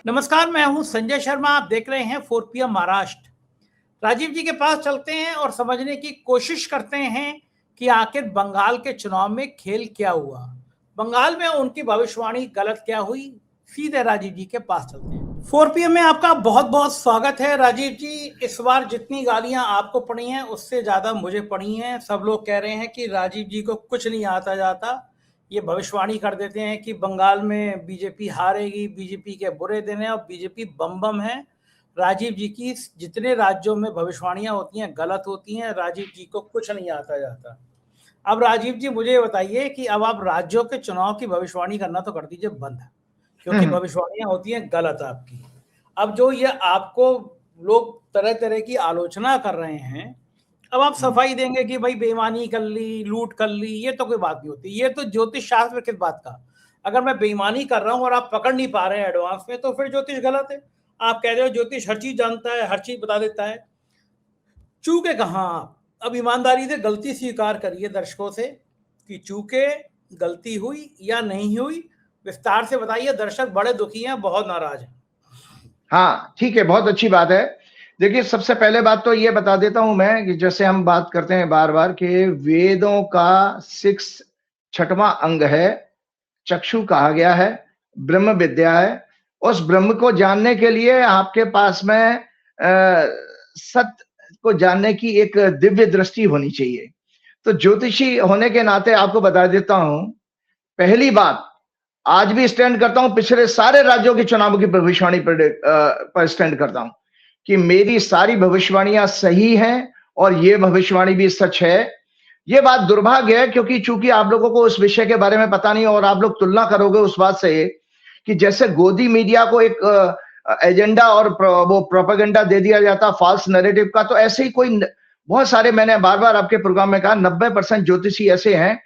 नमस्कार, मैं हूं संजय शर्मा। आप देख रहे हैं 4PM महाराष्ट्र। राजीव जी के पास चलते हैं और समझने की कोशिश करते हैं कि आखिर बंगाल के चुनाव में खेल क्या हुआ, बंगाल में उनकी भविष्यवाणी गलत क्या हुई। सीधे राजीव जी के पास चलते हैं। 4PM में आपका बहुत बहुत स्वागत है राजीव जी। इस बार जितनी गालियां आपको पड़ी हैं उससे ज्यादा मुझे पड़ी हैं। सब लोग कह रहे हैं कि राजीव जी को कुछ नहीं आता जाता, ये भविष्यवाणी कर देते हैं कि बंगाल में बीजेपी हारेगी, बीजेपी के बुरे दिन हैं और बीजेपी बम बम है। राजीव जी की जितने राज्यों में भविष्यवाणियां होती हैं गलत होती हैं, राजीव जी को कुछ नहीं आता जाता। अब राजीव जी मुझे बताइए कि अब आप राज्यों के चुनाव की भविष्यवाणी करना तो कर दीजिए बंद, क्योंकि भविष्यवाणियां होती हैं गलत आपकी। अब जो ये आपको लोग तरह तरह की आलोचना कर रहे हैं, अब आप सफाई देंगे कि भाई बेईमानी कर ली, लूट कर ली, ये तो कोई बात नहीं होती। ये तो ज्योतिष शास्त्र किस बात का। अगर मैं बेईमानी कर रहा हूं और आप पकड़ नहीं पा रहे हैं एडवांस में, तो फिर ज्योतिष गलत है। आप कह रहे हो ज्योतिष हर चीज जानता है, हर चीज बता देता है, चूके कहाँ आप। अब ईमानदारी से गलती स्वीकार करिए दर्शकों से कि चूके, गलती हुई या नहीं हुई, विस्तार से बताइए। दर्शक बड़े दुखी हैं, बहुत नाराज हैं। हाँ, ठीक है, बहुत अच्छी बात है। देखिए, सबसे पहले बात तो ये बता देता हूं मैं कि जैसे हम बात करते हैं बार बार कि वेदों का 6वां अंग है, चक्षु कहा गया है, ब्रह्म विद्या है। उस ब्रह्म को जानने के लिए आपके पास में सत्य को जानने की एक दिव्य दृष्टि होनी चाहिए। तो ज्योतिषी होने के नाते आपको बता देता हूं, पहली बात, आज भी स्टैंड करता हूं, पिछले सारे राज्यों के चुनावों की भविष्यवाणी पर स्टैंड करता हूं कि मेरी सारी भविष्यवाणियां सही हैं और ये भविष्यवाणी भी सच है। ये बात दुर्भाग्य है क्योंकि चूंकि आप लोगों को उस विषय के बारे में पता नहीं और आप लोग तुलना करोगे उस बात से कि जैसे गोदी मीडिया को एक एजेंडा और वो प्रोपेगेंडा दे दिया जाता फॉल्स नैरेटिव का, तो ऐसे ही कोई बहुत सारे, मैंने बार बार आपके प्रोग्राम में कहा, 90% ज्योतिषी ऐसे हैं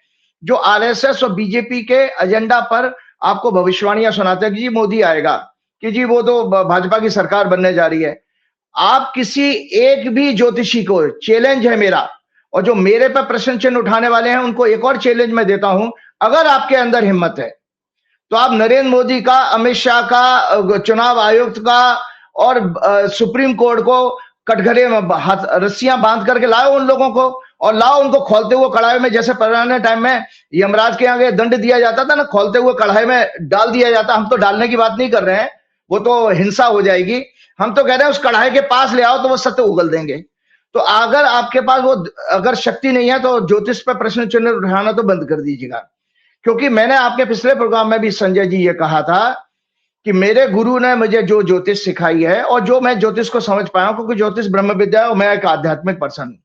जो आरएसएस और बीजेपी के एजेंडा पर आपको भविष्यवाणियां सुनाते हैं कि जी मोदी आएगा, कि जी वो तो भाजपा की सरकार बनने जा रही है। आप किसी एक भी ज्योतिषी को, चैलेंज है मेरा, और जो मेरे पर प्रश्न चिन्ह उठाने वाले हैं उनको एक और चैलेंज मैं देता हूं, अगर आपके अंदर हिम्मत है तो आप नरेंद्र मोदी का, अमित शाह का, चुनाव आयुक्त का और सुप्रीम कोर्ट को कटघरे में रस्सियां बांध करके लाओ उन लोगों को, और लाओ उनको खोलते हुए कढ़ाई में, जैसे पुराने टाइम में यमराज के आगे दंड दिया जाता था ना, खोलते हुए कढ़ाई में डाल दिया जाता। हम तो डालने की बात नहीं कर रहे हैं, वो तो हिंसा हो जाएगी। हम तो कह रहे हैं उस कढ़ाई के पास ले आओ तो वो सत्य उगल देंगे। तो अगर आपके पास वो अगर शक्ति नहीं है तो ज्योतिष पर प्रश्न चिन्ह उठाना तो बंद कर दीजिएगा। क्योंकि मैंने आपके पिछले प्रोग्राम में भी संजय जी ये कहा था कि मेरे गुरु ने मुझे जो ज्योतिष सिखाई है और जो मैं ज्योतिष को समझ पाया हूं, क्योंकि ज्योतिष ब्रह्म विद्या है और मैं एक आध्यात्मिक पर्सन हूं।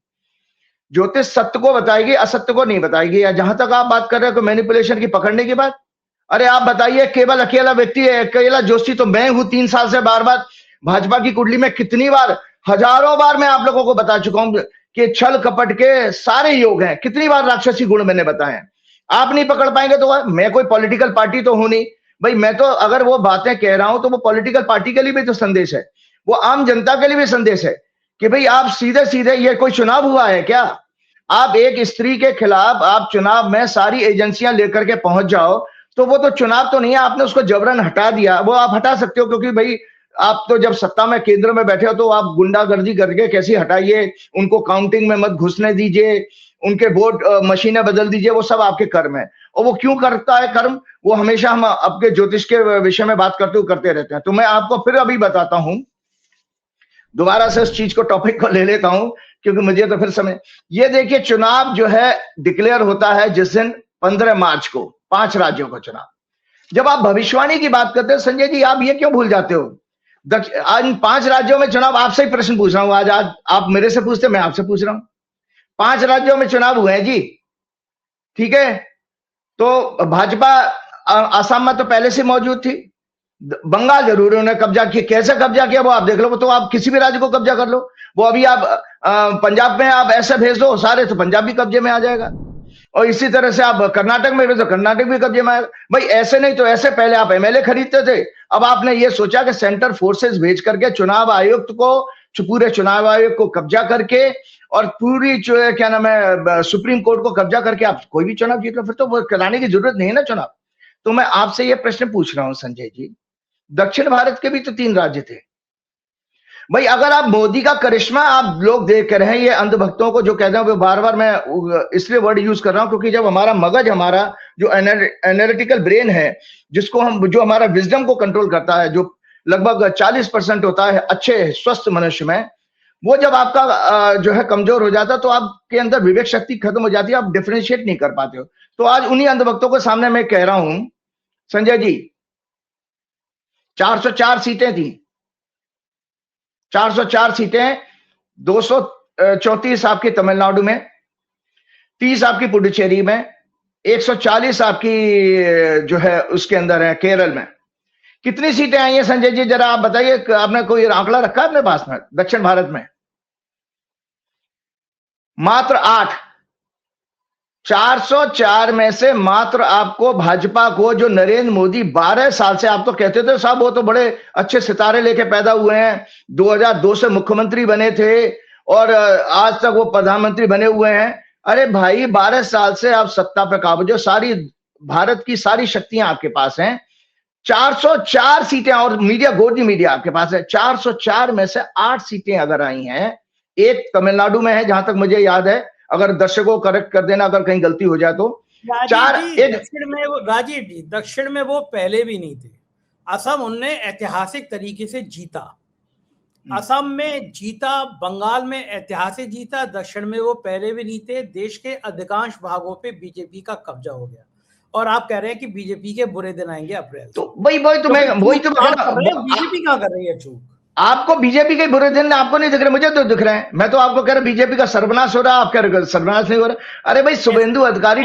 ज्योतिष सत्य को बताएगी, असत्य को नहीं बताएगी। या जहां तक आप बात कर रहे हो मैनिपुलेशन की, पकड़ने की बात, अरे आप बताइए, केवल अकेला व्यक्ति है, अकेला जोशी तो मैं हूं। 3 साल से बार बार भाजपा की कुंडली में कितनी बार, हजारों बार मैं आप लोगों को बता चुका हूं कि छल कपट के सारे योग हैं। कितनी बार राक्षसी गुण मैंने बताए। आप नहीं पकड़ पाएंगे तो मैं कोई पॉलिटिकल पार्टी तो हूं नहीं भाई। मैं तो अगर वो बातें कह रहा हूं तो वो पॉलिटिकल पार्टी के लिए भी तो संदेश है, वो आम जनता के लिए भी संदेश है कि भाई आप सीधे सीधे, ये कोई चुनाव हुआ है क्या? आप एक स्त्री के खिलाफ आप चुनाव में सारी एजेंसियां लेकर के पहुंच जाओ तो वो तो चुनाव तो नहीं है, आपने उसको जबरन हटा दिया। वो आप हटा सकते हो क्योंकि भाई आप तो जब सत्ता में केंद्र में बैठे हो तो आप गुंडागर्दी करके कैसे हटाइए, उनको काउंटिंग में मत घुसने दीजिए, उनके वोट मशीनें बदल दीजिए, वो सब आपके कर्म है। और वो क्यों करता है कर्म, वो हमेशा हम आपके ज्योतिष के विषय में बात करते हुए करते रहते हैं। तो मैं आपको फिर अभी बताता हूं, दोबारा से उस चीज को, टॉपिक को ले लेता हूं क्योंकि मुझे तो फिर समय। ये देखिए, चुनाव जो है डिक्लेयर होता है जिस दिन 15 मार्च को, 5 राज्यों का चुनाव। जब आप भविष्यवाणी की बात करते हैं संजय जी, आप ये क्यों भूल जाते हो? आज 5 राज्यों में चुनाव, आपसे ही प्रश्न पूछ रहा हूं आज आप मेरे से पूछते, मैं आपसे पूछ रहा हूं। 5 राज्यों में चुनाव हुए हैं जी, ठीक है। तो भाजपा आसाम में तो पहले से मौजूद थी, बंगाल जरूर उन्होंने कब्जा किया। कैसे कब्जा किया वो आप देख लो, वो तो आप किसी भी राज्य को कब्जा कर लो। वो अभी आप पंजाब में आप ऐसे भेज दो सारे, तो पंजाब भी कब्जे में आ जाएगा। और इसी तरह से आप कर्नाटक में भेज दो, कर्नाटक भी कब्जे में आएगा। भाई ऐसे नहीं तो ऐसे, पहले आप एमएलए खरीदते थे, अब आपने ये सोचा कि सेंटर फोर्सेस भेज करके चुनाव आयुक्त को, पूरे चुनाव आयोग को कब्जा करके और पूरी क्या नाम है सुप्रीम कोर्ट को कब्जा करके आप कोई भी चुनाव जीत लो, फिर तो वो कराने की जरूरत नहीं है ना चुनाव। तो मैं आपसे ये प्रश्न पूछ रहा हूं संजय जी दक्षिण भारत के भी तो 3 राज्य थे भाई। अगर आप मोदी का करिश्मा आप लोग देख कर हैं, ये अंधभक्तों को जो कहते हैं, बार बार मैं इसलिए वर्ड यूज कर रहा हूं क्योंकि जब हमारा मगज, हमारा जो एनालिटिकल ब्रेन है, जिसको हम, जो हमारा विजडम को कंट्रोल करता है, जो लगभग 40% होता है अच्छे स्वस्थ मनुष्य में, वो जब आपका जो है कमजोर हो जाता है तो आपके अंदर विवेक शक्ति खत्म हो जाती है, आप डिफरेंशिएट नहीं कर पाते हो। तो आज उन्हीं अंधभक्तों के सामने मैं कह रहा हूं, संजय जी 404 सीटें थी, 404 सीटें, 234 आपकी तमिलनाडु में, 30 आपकी पुडुचेरी में, 140 आपकी जो है उसके अंदर है केरल में। कितनी सीटें आई हैं संजय जी, जरा आप बताइए, आपने कोई आंकड़ा रखा है अपने पास में दक्षिण भारत में? मात्र 8। 404 में से मात्र आपको भाजपा को, जो नरेंद्र मोदी 12 साल से, आप तो कहते थे साहब वो तो बड़े अच्छे सितारे लेके पैदा हुए हैं, 2002 से मुख्यमंत्री बने थे और आज तक वो प्रधानमंत्री बने हुए हैं। अरे भाई 12 साल से आप सत्ता पर काबू, जो सारी भारत की सारी शक्तियां आपके पास हैं, 404 सीटें, और मीडिया, गोदी मीडिया आपके पास है, 404 में से 8 सीटें अगर आई हैं, एक तमिलनाडु में है जहां तक मुझे याद है, अगर दर्शकों को करेक्ट कर देना अगर कहीं गलती हो जाए तो। दक्षिण में वो, राजीव जी दक्षिण में वो पहले भी नहीं थे। असम उनने ऐतिहासिक तरीके से जीता, असम में जीता, बंगाल में ऐतिहासिक जीता, दक्षिण में वो पहले भी नहीं थे। देश के अधिकांश भागों पे बीजेपी का कब्जा हो गया और आप कह रहे हैं कि बीजेपी के बुरे दिन आएंगे अप्रैल। तो वही तो बीजेपी कहां कर रही है चूक? आपको बीजेपी के बुरे दिन आपको नहीं दिख रहे, मुझे तो दिख रहे हैं। मैं तो आपको कह रहा बीजेपी का सर्वनाश हो रहा है, आप कह रहे सर्वनाश नहीं हो रहा। अरे भाई शुभेंदु अधिकारी,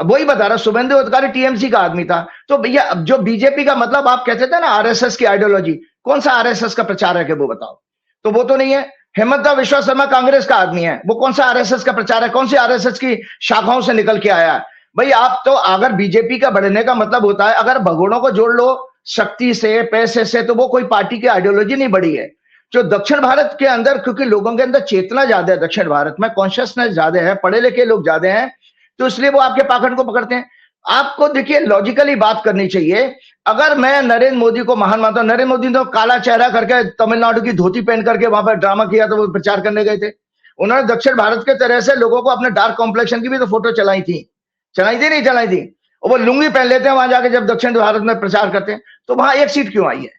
वही बता रहा, शुभेंदु अधिकारी टीएमसी का आदमी था। तो भैया जो बीजेपी का मतलब आप कहते थे ना आरएसएस की आइडियोलॉजी, कौन सा आरएसएस का प्रचार है कि वो बताओ? तो वो तो नहीं है। हेमंत विश्व शर्मा कांग्रेस का आदमी है, वो कौन सा आरएसएस का प्रचार है? कौन सी आरएसएस की शाखाओं से निकल के आया है? भाई आप तो, अगर बीजेपी का बढ़ने का मतलब होता है अगर भगोड़ों को जोड़ लो शक्ति से, पैसे से, तो वो कोई पार्टी की आइडियोलॉजी नहीं बढ़ी है। जो दक्षिण भारत के अंदर, क्योंकि लोगों के अंदर चेतना ज्यादा है, दक्षिण भारत में कॉन्शियसनेस ज्यादा है, पढ़े लिखे लोग ज्यादा हैं, तो इसलिए वो आपके पाखंड को पकड़ते हैं। आपको देखिए लॉजिकली बात करनी चाहिए। अगर मैं नरेंद्र मोदी को महान मानता हूं, नरेंद्र मोदी तो काला चेहरा करके तमिलनाडु की धोती पहन करके वहां पर ड्रामा किया, तो वो प्रचार करने गए थे। उन्होंने दक्षिण भारत के तरह से लोगों को अपने डार्क कॉम्प्लेक्शन की भी तो फोटो चलाई थी नहीं चलाई थी? और वो लुंगी पहन लेते हैं वहां जाके जब दक्षिण भारत में प्रचार करते हैं, तो वहां एक सीट क्यों आई है?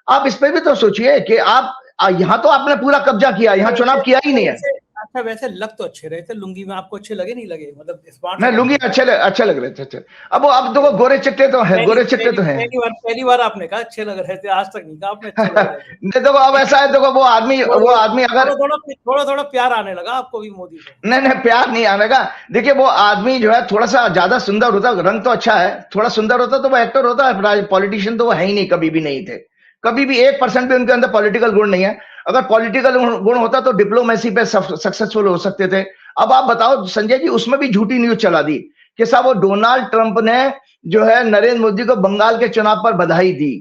आप इस पे भी तो सोचिए कि आप यहां तो आपने पूरा कब्जा किया, यहां चुनाव किया ही नहीं है। अच्छा वैसे लग तो अच्छे रहे थे लुंगी में, आपको अच्छे लगे नहीं लगे? मतलब स्मार्ट नहीं, लुंगी अच्छे लग रहे थे। अब तो गोरे चिट्टे तो हैं, गोरे चिट्टे तो हैं। पहली बार आपने कहा अच्छे लग रहे थे, आज तक नहीं कहा आपने अच्छे लग रहे थे। नहीं देखो अब ऐसा है, देखो वो आदमी अगर थोड़ा प्यार आने लगा आपको भी मोदी को? नहीं प्यार नहीं आने लगा। देखिए वो आदमी जो है थोड़ा सा ज्यादा सुंदर होता, रंग तो अच्छा है, थोड़ा सुंदर होता तो वो एक्टर होता है, पॉलिटिशियन तो वो है ही नहीं, कभी भी नहीं थे, कभी भी 1% भी उनके अंदर पॉलिटिकल गुण नहीं है। अगर पॉलिटिकल गुण होता तो डिप्लोमेसी पे सक्सेसफुल हो सकते थे। अब आप बताओ संजय जी, उसमें भी झूठी न्यूज चला दी कि साहब वो डोनाल्ड ट्रंप ने जो है नरेंद्र मोदी को बंगाल के चुनाव पर बधाई दी।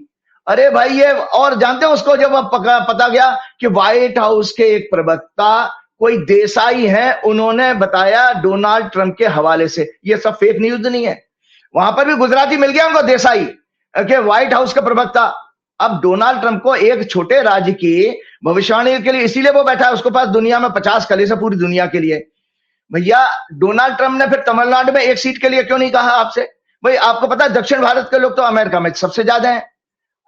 अरे भाई ये, और जानते हैं उसको जब पता गया कि व्हाइट हाउस के एक प्रवक्ता कोई देसाई है, उन्होंने बताया डोनाल्ड ट्रंप के हवाले से, ये सब फेक न्यूज नहीं है। वहां पर भी गुजराती मिल गया उनको, देसाई के व्हाइट हाउस का प्रवक्ता। अब डोनाल्ड ट्रंप को एक छोटे राज्य की भविष्यवाणी के लिए, इसीलिए वो बैठा है, उसके पास दुनिया में 50 कलेश है पूरी दुनिया के लिए। भैया डोनाल्ड ट्रंप ने फिर तमिलनाडु में एक सीट के लिए क्यों नहीं कहा आपसे? भाई आपको पता है दक्षिण भारत के लोग तो अमेरिका में सबसे ज्यादा हैं,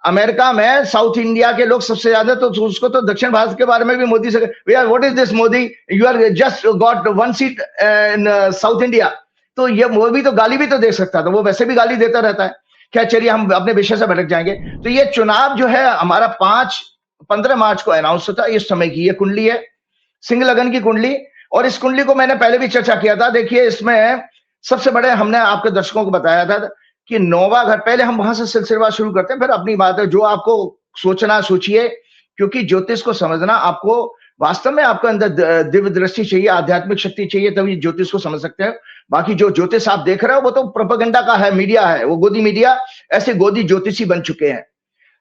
अमेरिका में साउथ इंडिया के लोग सबसे ज्यादा, तो उसको तो दक्षिण भारत के बारे में भी मोदी से, भैया what is this Modi, you are just got 1 seat in South India. तो ये वो भी तो गाली भी तो दे सकता था, वो वैसे भी गाली देता रहता है। क्या, चलिए हम अपने विषय से भटक जाएंगे। तो ये चुनाव जो है हमारा 15 मार्च को अनाउंस होता है। इस समय की ये कुंडली है, सिंह लगन की कुंडली, और इस कुंडली को मैंने पहले भी चर्चा किया था। देखिए इसमें सबसे बड़े, हमने आपके दर्शकों को बताया था कि 9वां घर, पहले हम वहां से सिलसिला शुरू करते हैं, फिर अपनी बात है, जो आपको सोचना सोचिए, क्योंकि ज्योतिष को समझना आपको वास्तव में, आपके अंदर दिव्य दृष्टि चाहिए, आध्यात्मिक शक्ति चाहिए, तभी ज्योतिष को समझ सकते हैं। बाकी जो ज्योतिष आप देख रहे हो वो तो प्रोपेगेंडा का है, मीडिया है, वो गोदी मीडिया, ऐसे गोदी ज्योतिषी बन चुके हैं।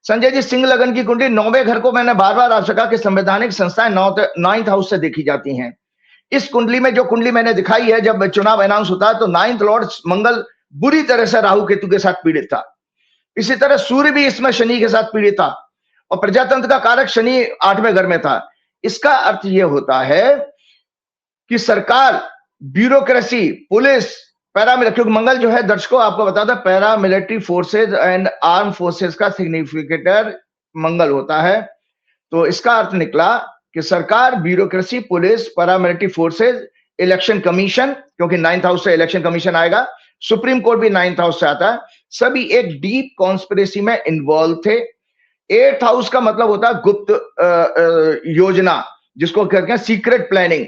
संजय जी सिंह लगन की कुंडली 9वें घर को मैंने बार बार आपसे कहा कि संवैधानिक संस्थाएं 9th हाउस से देखी जाती हैं। इस कुंडली में जो कुंडली मैंने दिखाई है, जब चुनाव अनाउंस होता है तो 9th लॉर्ड मंगल बुरी तरह से राहु केतु के साथ पीड़ित था। इसी तरह सूर्य भी इसमें शनि के साथ पीड़ित था और प्रजातंत्र का कारक शनि 8वें घर में था। इसका अर्थ यह होता है कि सरकार, ब्यूरोक्रेसी, पुलिस, पैरामिलिट्री, क्योंकि मंगल जो है दर्शकों आपको बता दें paramilitary forces and arm forces का सिग्निफिकेटर मंगल होता है। तो इसका अर्थ निकला कि सरकार, bureaucracy, police, paramilitary forces, election commission, क्योंकि 9th हाउस से इलेक्शन कमीशन आएगा, सुप्रीम कोर्ट भी 9th हाउस से आता है, सभी एक डीप कॉन्स्पिरेसी में इन्वॉल्व थे। 8th हाउस का मतलब होता है गुप्त योजना, जिसको कहते हैं सीक्रेट प्लानिंग,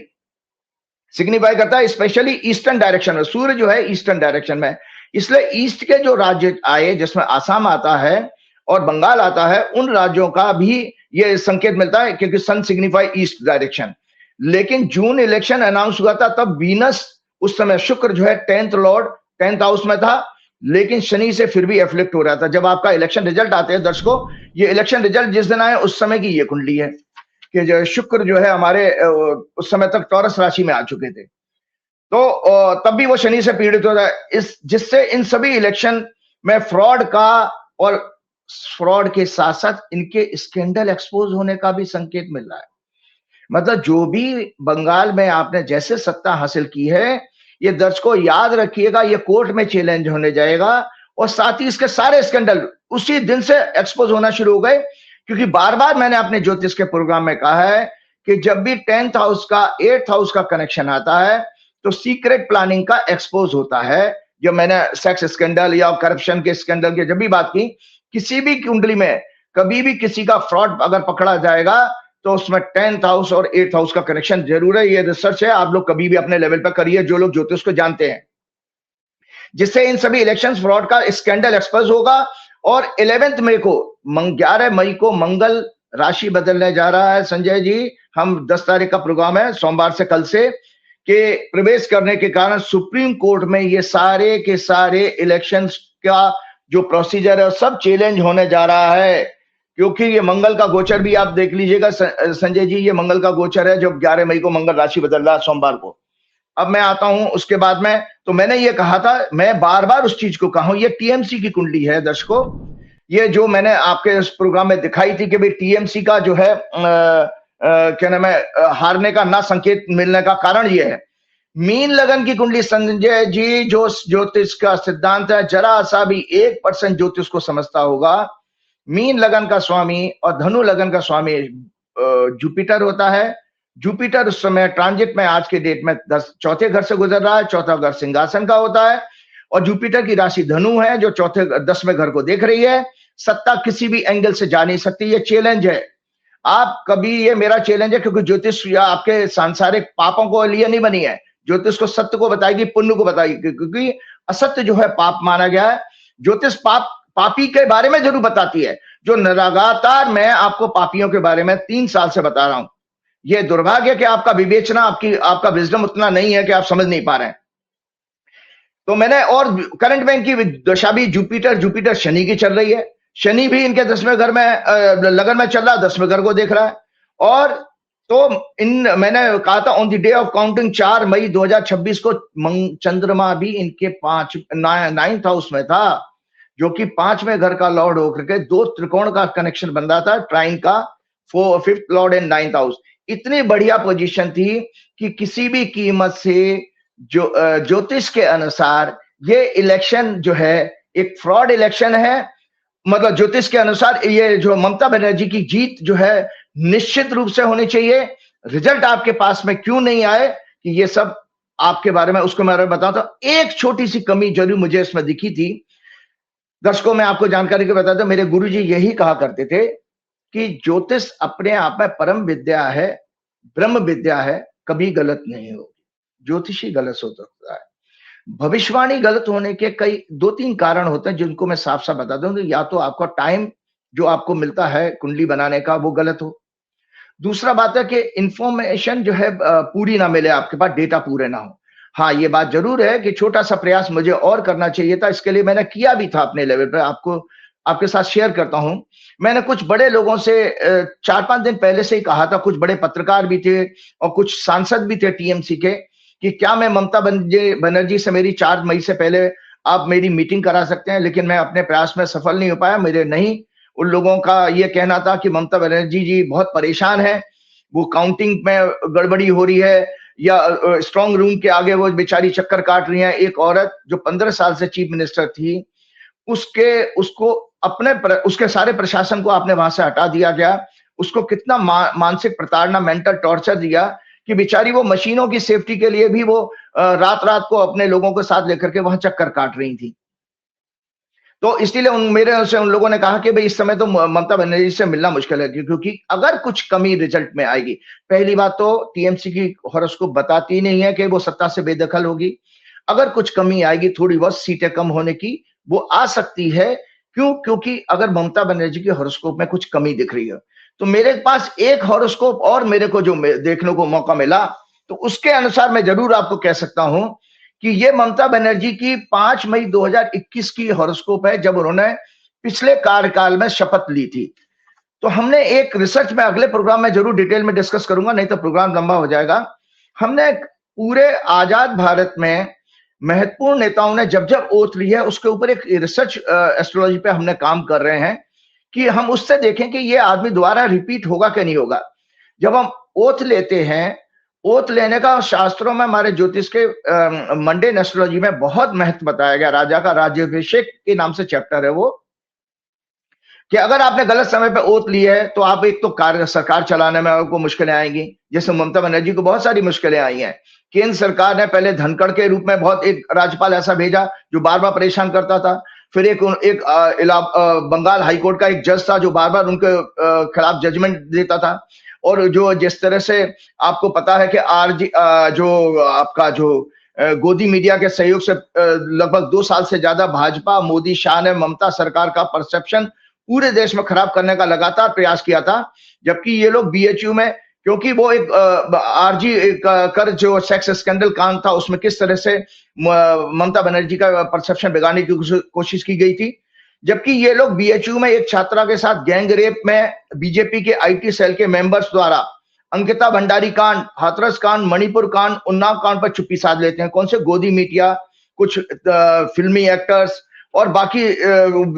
सिग्निफाई करता है स्पेशली ईस्टर्न डायरेक्शन में। सूर्य जो है ईस्टर्न डायरेक्शन में, इसलिए ईस्ट के जो राज्य आए जिसमें आसाम आता है और बंगाल आता है, उन राज्यों का भी ये संकेत मिलता है क्योंकि सन सिग्निफाई ईस्ट डायरेक्शन। लेकिन जून इलेक्शन अनाउंस हुआ था तब वीनस, उस समय शुक्र जो है 10th लॉर्ड 10th हाउस में था, लेकिन शनि से फिर भी एफ्लिक्ट हो रहा था। जब आपका इलेक्शन रिजल्ट आते हैं दर्शकों, ये इलेक्शन रिजल्ट जिस दिन आए उस समय की ये कुंडली है कि जो शुक्र जो है हमारे उस समय तक टॉरस राशि में आ चुके थे, तो तब भी वो शनि से पीड़ित होता है, इस जिससे इन सभी इलेक्शन में फ्रॉड का और फ्रॉड के साथ साथ इनके स्कैंडल एक्सपोज होने का भी संकेत मिल रहा है। मतलब जो भी बंगाल में आपने जैसे सत्ता हासिल की है, ये दर्शकों याद रखिएगा, ये कोर्ट में चैलेंज होने जाएगा और साथ ही इसके सारे स्कैंडल उसी दिन से एक्सपोज होना शुरू हो गए। क्योंकि बार बार मैंने अपने ज्योतिष के प्रोग्राम में कहा है कि जब भी 10th हाउस का 8th हाउस का कनेक्शन आता है तो सीक्रेट प्लानिंग का एक्सपोज होता है। जो मैंने सेक्स स्कैंडल या करप्शन के स्कैंडल की जब भी बात की, किसी भी कुंडली में कभी भी किसी का फ्रॉड अगर पकड़ा जाएगा तो उसमें 10th हाउस और 8th हाउस का कनेक्शन जरूर है। ये रिसर्च है, आप लोग कभी भी अपने लेवल पर करिए, जो लोग ज्योतिष को जानते हैं, जिससे इन सभी इलेक्शंस फ्रॉड का स्कैंडल एक्सपोज होगा। और 11 मई को 11 मई को मंगल राशि बदलने जा रहा है। संजय जी, हम 10 तारीख का प्रोग्राम है, सोमवार से कल से, के प्रवेश करने के कारण सुप्रीम कोर्ट में ये सारे के सारे इलेक्शंस का जो प्रोसीजर है सब चैलेंज होने जा रहा है। क्योंकि ये मंगल का गोचर भी आप देख लीजिएगा संजय जी, ये मंगल का गोचर है जो 11 मई को मंगल राशि बदल रहा है सोमवार को। अब मैं आता हूं उसके बाद में, तो मैंने ये कहा था, मैं बार बार उस चीज को कहा हूं, ये टीएमसी की कुंडली है दर्शकों। ये जो मैंने आपके इस प्रोग्राम में दिखाई थी कि भाई टीएमसी का जो है क्या नाम है, हारने का ना संकेत मिलने का कारण ये है। मीन लगन की कुंडली संजय जी, जो ज्योतिष का सिद्धांत है, जरा सा भी 1% ज्योतिष को समझता होगा। मीन लगन का स्वामी और धनु लगन का स्वामी जुपिटर होता है। जुपिटर उस समय ट्रांजिट में आज के डेट में 4थे घर से गुजर रहा है, 4था घर सिंहासन का होता है और जुपिटर की राशि धनु है जो 10वें घर को देख रही है। सत्ता किसी भी एंगल से जा नहीं सकती, ये चैलेंज है। आप कभी, ये मेरा चैलेंज है, क्योंकि ज्योतिष या आपके सांसारिक पापों को लिए नहीं बनी है, ज्योतिष को सत्य को बताएगी, पुण्य को बताएगी, क्योंकि असत्य जो है पाप माना गया है। ज्योतिष पापी के बारे में जरूर बताती है, जो लगातार मैं आपको पापियों के बारे में 3 साल से बता रहा हूं। यह दुर्भाग्य कि आपका विवेचना, आपका विजडम उतना नहीं है कि आप समझ नहीं पा रहे हैं। तो मैंने, और करंट में इनकी दशा भी जुपिटर शनि की चल रही है। शनि भी इनके 10वें घर में लगन में चल रहा है, 10वें घर को देख रहा है। और तो मैंने कहा था on the day of counting 4 मई 2026 को चंद्रमा भी इनके 9th हाउस में था, जो कि 5वें घर का लॉर्ड होकर के 2 त्रिकोण का कनेक्शन बन रहा था, ट्राइन का 5th Lord and 9th house. इतनी बढ़िया पोजीशन थी कि किसी भी कीमत से जो ज्योतिष के अनुसार ये इलेक्शन जो है एक फ्रॉड इलेक्शन है। मतलब ज्योतिष के अनुसार ये जो ममता बनर्जी की जीत जो है निश्चित रूप से होनी चाहिए। रिजल्ट आपके पास में क्यों नहीं आए कि ये सब आपके बारे में, उसको मैं बताता हूं। एक छोटी सी कमी जरूर मुझे इसमें दिखी थी दर्शकों, मैं आपको जानकारी के बताता हूं। मेरे गुरुजी यही कहा करते थे कि ज्योतिष अपने आप में परम विद्या है, ब्रह्म विद्या है, कभी गलत नहीं होगी। ज्योतिषी गलत हो सकता है, भविष्यवाणी गलत होने के कई 2-3 कारण होते हैं जिनको मैं साफ साफ बता दूं। या तो आपका टाइम जो आपको मिलता है कुंडली बनाने का वो गलत हो, दूसरा बात है कि इंफॉर्मेशन जो है पूरी ना मिले, आपके पास डेटा पूरे ना हो। हाँ, ये बात जरूर है कि छोटा सा प्रयास मुझे और करना चाहिए था, इसके लिए मैंने किया भी था अपने लेवल पर, आपके साथ शेयर करता हूं। मैंने कुछ बड़े लोगों से 4-5 दिन पहले से ही कहा था, कुछ बड़े पत्रकार भी थे और कुछ सांसद भी थे टीएमसी के, कि क्या मैं ममता बनर्जी से मेरी 4 मई से पहले आप मेरी मीटिंग करा सकते हैं, लेकिन मैं अपने प्रयास में सफल नहीं हो पाया। मेरे नहीं, उन लोगों का ये कहना था कि ममता बनर्जी जी बहुत परेशान है, वो काउंटिंग में गड़बड़ी हो रही है, या स्ट्रांग रूम के आगे वो बेचारी चक्कर काट रही है। एक औरत जो 15 साल से चीफ मिनिस्टर थी, उसके सारे प्रशासन को आपने वहां से हटा दिया गया। उसको कितना मानसिक प्रताड़ना, मेंटल टॉर्चर दिया कि बेचारी वो मशीनों की सेफ्टी के लिए भी वो रात-रात को अपने लोगों को साथ लेकर के वहां चक्कर काट रही थी। तो इसलिए उन लोगों ने कहा कि भाई इस समय तो ममता बनर्जी से मिलना मुश्किल है, क्योंकि अगर कुछ कमी रिजल्ट में आएगी, पहली बात तो टीएमसी की हॉरोस्कोप बताती नहीं है कि वो सत्ता से बेदखल होगी। अगर कुछ कमी आएगी, थोड़ी बहुत सीटें कम होने की, वो आ सकती है। क्यों? क्योंकि अगर ममता बनर्जी की हॉरोस्कोप में कुछ कमी दिख रही है, तो मेरे पास एक हॉरोस्कोप और मेरे को जो देखने को मौका मिला, तो उसके अनुसार मैं जरूर आपको कह सकता हूं कि ये ममता बनर्जी की 5 मई 2021 की हॉरोस्कोप है, जब उन्होंने पिछले कार्यकाल में शपथ ली थी। तो हमने एक रिसर्च में अगले प्रोग्राम में जरूर डिटेल में डिस्कस करूंगा, नहीं तो प्रोग्राम लंबा हो जाएगा। हमने पूरे आजाद भारत में महत्वपूर्ण नेताओं ने जब जब ओथ ली है, उसके ऊपर एक रिसर्च एस्ट्रोलॉजी पे हमने काम कर रहे हैं कि हम उससे देखें कि ये आदमी दोबारा रिपीट होगा कि नहीं होगा। जब हम ओथ लेते हैं, ओथ लेने का शास्त्रों में, हमारे ज्योतिष के मंडेन एस्ट्रोलॉजी में बहुत महत्व बताया गया। राजा का राज्याभिषेक के नाम से चैप्टर है वो, कि अगर आपने गलत समय पे ओथ ली है तो आप एक तो सरकार चलाने में आपको मुश्किलें आएंगी, जैसे ममता बनर्जी को बहुत सारी मुश्किलें आई हैं। केंद्र सरकार ने पहले धनखड़ के रूप में बहुत एक राज्यपाल ऐसा भेजा जो बार बार परेशान करता था। फिर एक बंगाल हाईकोर्ट का एक जज था जो बार बार उनके खिलाफ जजमेंट देता था। और जो जिस तरह से आपको पता है कि गोदी मीडिया के सहयोग से लगभग 2 साल से ज्यादा भाजपा, मोदी, शाह ने ममता सरकार का परसेप्शन पूरे देश में खराब करने का लगातार प्रयास किया था। जबकि ये लोग बीएचयू में, क्योंकि वो एक आरजी कर जो सेक्स स्कैंडल कांड था, उसमें किस तरह से ममता बनर्जी का परसेप्शन बिगाड़ने की कोशिश की गई थी। जबकि ये लोग बीएचयू में एक छात्रा के साथ गैंग रेप में बीजेपी के आईटी सेल के मेंबर्स द्वारा अंकिता भंडारी कांड, हाथरस कांड, मणिपुर कांड, उन्नाव कांड पर चुप्पी साध लेते हैं। कौन से? गोदी मीडिया, कुछ फिल्मी एक्टर्स और बाकी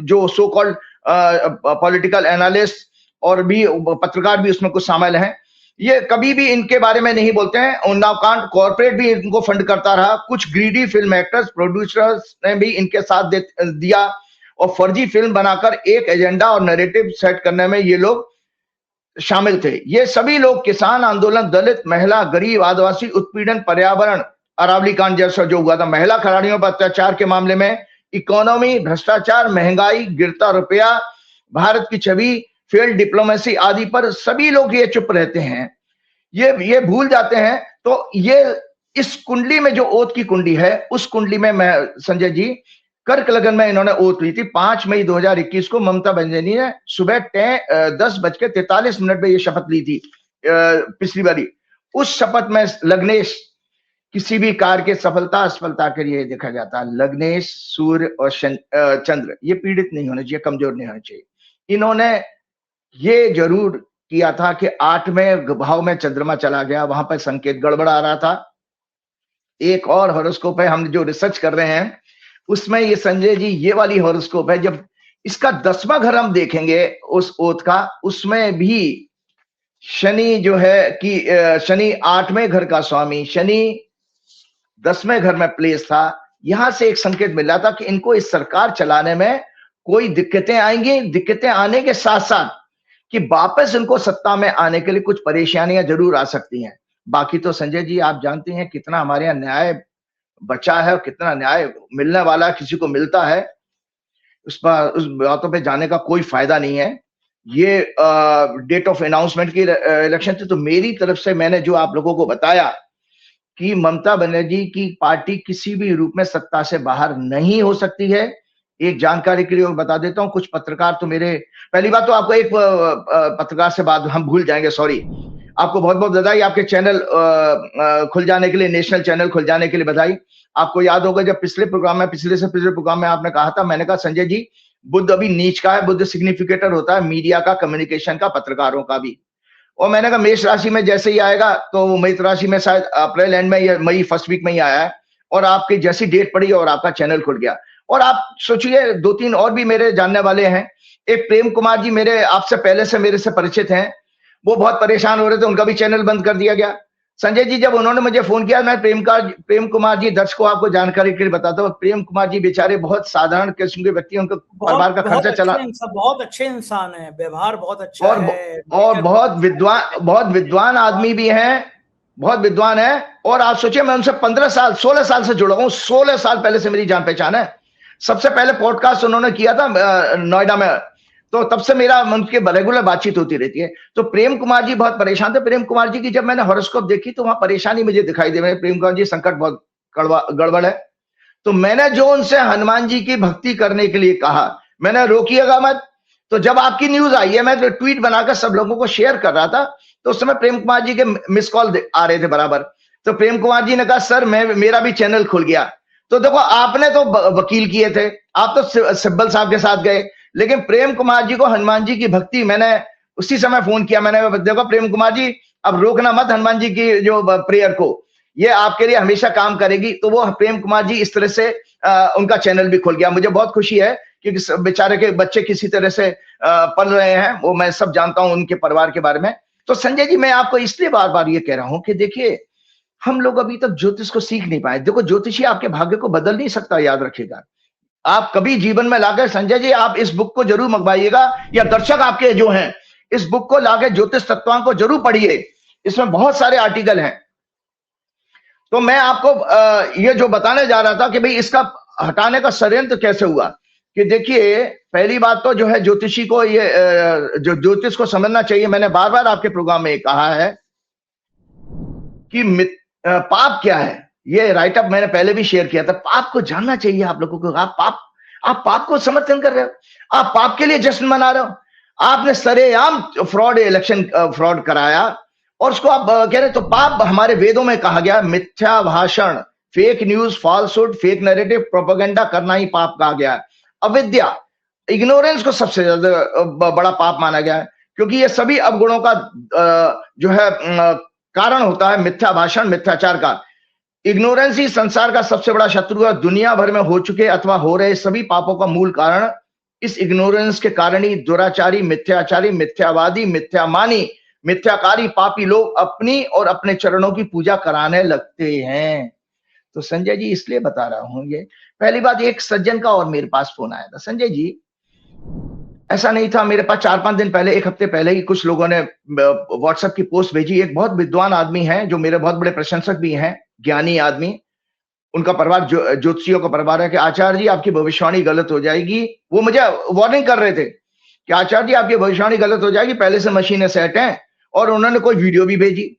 जो सो कॉल्ड पॉलिटिकल एनालिस्ट और भी पत्रकार भी उसमें कुछ शामिल हैं। ये कभी भी इनके बारे में नहीं बोलते हैं। उन्नाव कांड कॉर्पोरेट भी इनको फंड करता रहा। कुछ ग्रीडी फिल्म एक्टर्स, प्रोड्यूसर्स ने भी इनके साथ दिया और फर्जी फिल्म बनाकर एक एजेंडा और नैरेटिव सेट करने में ये लोग शामिल थे। ये सभी लोग किसान आंदोलन, दलित, महिला, गरीब, आदिवासी उत्पीड़न, पर्यावरण, अरावली कांड जैसा जो हुआ था, महिला खिलाड़ियों पर अत्याचार के मामले में, इकोनॉमी, भ्रष्टाचार, महंगाई, गिरता रुपया, भारत की छवि, फेल्ड डिप्लोमेसी आदि पर सभी लोग ये चुप रहते हैं, ये भूल जाते हैं। तो ये इस कुंडली में जो ओथ की कुंडली है, उस कुंडली में मैं संजय जी कर्क लगन में इन्होंने ओथ ली थी। 5 मई 2021 को ममता बनर्जी ने सुबह 10:43 पे ये शपथ ली थी पिछली बारी। उस शपथ में लग्नेश, किसी भी कार्य के सफलता असफलता के लिए देखा जाता है, लग्नेश, सूर्य और चंद्र ये पीड़ित नहीं होने चाहिए, कमजोर नहीं होने चाहिए। इन्होंने ये जरूर किया था कि 8वें भाव में चंद्रमा चला गया, वहां पर संकेत गड़बड़ आ रहा था। एक और हॉरोस्कोप है, हम जो रिसर्च कर रहे हैं उसमें ये संजय जी ये वाली हॉरोस्कोप है। जब इसका 10वां घर हम देखेंगे उस ओथ का, उसमें भी शनि जो है कि शनि 8वें घर का स्वामी, शनि 10वें घर में प्लेस था। यहां से एक संकेत मिल रहा था कि इनको इस सरकार चलाने में कोई दिक्कतें आएंगी। दिक्कतें आने के साथ साथ कि वापस इनको सत्ता में आने के लिए कुछ परेशानियां जरूर आ सकती हैं। बाकी तो संजय जी आप जानते हैं कितना हमारे यहाँ न्याय बचा है और कितना न्याय मिलने वाला किसी को मिलता है। उस बातों पे जाने का कोई फायदा नहीं है। ये डेट ऑफ अनाउंसमेंट की इलेक्शन थी, तो मेरी तरफ से मैंने जो आप लोगों को बताया कि ममता बनर्जी की पार्टी किसी भी रूप में सत्ता से बाहर नहीं हो सकती है। एक जानकारी के लिए बता देता हूं, कुछ पत्रकार तो मेरे, पहली बात तो आपको एक पत्रकार से बात हम भूल जाएंगे, सॉरी, आपको बहुत बहुत बधाई आपके चैनल खुल जाने के लिए, नेशनल चैनल खुल जाने के लिए बधाई। आपको याद होगा जब पिछले से पिछले प्रोग्राम में आपने कहा था, मैंने कहा संजय जी बुद्ध अभी नीच का है, बुद्ध सिग्निफिकेटर होता है मीडिया का, कम्युनिकेशन का, पत्रकारों का भी। और मैंने कहा मेष राशि में जैसे ही आएगा, तो मई राशि में शायद अप्रैल एंड में या मई फर्स्ट वीक में ही आया है, और आपकी जैसी डेट पड़ी और आपका चैनल खुल गया। और आप सोचिए 2-3 और भी मेरे जानने वाले हैं। एक प्रेम कुमार जी मेरे आपसे पहले से मेरे से परिचित हैं, वो बहुत परेशान हो रहे थे, उनका भी चैनल बंद कर दिया गया। संजय जी जब उन्होंने मुझे फोन किया, मैं प्रेम कुमार जी, दर्शकों आपको जानकारी के लिए बताता हूँ, प्रेम कुमार जी बेचारे बहुत साधारण किस्म के व्यक्ति, उनका परिवार का खर्चा चला, बहुत अच्छे इंसान है, व्यवहार बहुत अच्छा है, और बहुत विद्वान आदमी भी हैं, बहुत विद्वान है। और आप सोचिए मैं उनसे 16 साल से जुड़ा हूं, 16 साल पहले से मेरी जान पहचान है। सबसे पहले पॉडकास्ट उन्होंने किया था नोएडा में, तो तब से मेरा उनके रेगुलर बातचीत होती रहती है। तो प्रेम कुमार जी बहुत परेशान थे। प्रेम कुमार जी की जब मैंने हॉरोस्कोप देखी तो वहां परेशानी मुझे दिखाई दे रही, प्रेम कुमार जी संकट बहुत गड़बड़ है। तो मैंने जो उनसे हनुमान जी की भक्ति करने के लिए कहा, मैंने रोकिएगा मत। तो जब आपकी न्यूज आई है, मैं तो ट्वीट बनाकर सब लोगों को शेयर कर रहा था, तो उस समय प्रेम कुमार जी के मिस कॉल आ रहे थे बराबर। तो प्रेम कुमार जी ने कहा सर मेरा भी चैनल खुल गया। तो देखो आपने तो वकील किए थे, आप तो सिब्बल साहब के साथ गए, लेकिन प्रेम कुमार जी को हनुमान जी की भक्ति, मैंने उसी समय फोन किया, मैंने देखो प्रेम कुमार जी अब रोकना मत हनुमान जी की जो प्रेयर को, ये आपके लिए हमेशा काम करेगी। तो वो प्रेम कुमार जी इस तरह से उनका चैनल भी खुल गया। मुझे बहुत खुशी है कि बेचारे के बच्चे किसी तरह से पल रहे हैं, वो मैं सब जानता हूं उनके परिवार के बारे में। तो संजय जी मैं आपको इसलिए बार बार ये कह रहा हूं कि देखिए हम लोग अभी तक ज्योतिष को सीख नहीं पाए। देखो ज्योतिषी आपके भाग्य को बदल नहीं सकता, याद रखिएगा। आप कभी जीवन में लाकर, संजय जी आप इस बुक को जरूर मंगवाइएगा, या दर्शक आपके जो हैं इस बुक को लाकर ज्योतिष तत्वांक को जरूर पढ़िए, इसमें बहुत सारे आर्टिकल हैं। तो मैं आपको ये जो बताने जा रहा था कि भाई इसका हटाने का षड्यंत्र कैसे हुआ, कि देखिए पहली बात तो जो है ज्योतिषी को ये जो ज्योतिष को समझना चाहिए। मैंने बार बार आपके प्रोग्राम में कहा है कि पाप क्या है, ये राइटअप मैंने पहले भी शेयर किया था। पाप को जानना चाहिए आप लोगों को। आप पाप को समर्थन कर रहे हो, आप पाप के लिए जश्न मना रहे हो। आपने सरेआम इलेक्शन फ्रॉड कराया और उसको आप कह रहे। तो पाप हमारे वेदों में कहा गया, मिथ्या भाषण, fake news, falsehood, fake narrative, propaganda करना ही पाप कहा गया है। अविद्या, इग्नोरेंस को सबसे ज्यादा बड़ा पाप माना गया है, क्योंकि ये सभी अवगुणों का जो है कारण होता है। मिथ्या भाषण, मिथ्याचार का, इग्नोरेंस ही संसार का सबसे बड़ा शत्रु है। दुनिया भर में हो चुके अथवा हो रहे सभी पापों का मूल कारण इस इग्नोरेंस के कारण ही दुराचारी, मिथ्याचारी, मिथ्यावादी, मिथ्यामानी, मिथ्याकारी पापी लोग अपनी और अपने चरणों की पूजा कराने लगते हैं। तो संजय जी इसलिए बता रहा हूं ये। पहली बात, एक सज्जन का और मेरे पास फोन आया था, संजय जी ऐसा नहीं था, मेरे पास 4-5 दिन पहले, एक हफ्ते पहले ही कुछ लोगों ने व्हाट्सएप की पोस्ट भेजी। एक बहुत विद्वान आदमी है जो मेरे बहुत बड़े प्रशंसक भी हैं, ज्ञानी आदमी, उनका परिवार ज्योतिषियों का परिवार है, कि आचार्य जी आपकी भविष्यवाणी गलत हो जाएगी। वो मुझे वार्निंग कर रहे थे कि आचार्य जी आपकी भविष्यवाणी गलत हो जाएगी, पहले से मशीनें सेट हैं। और उन्होंने कोई वीडियो भी भेजी।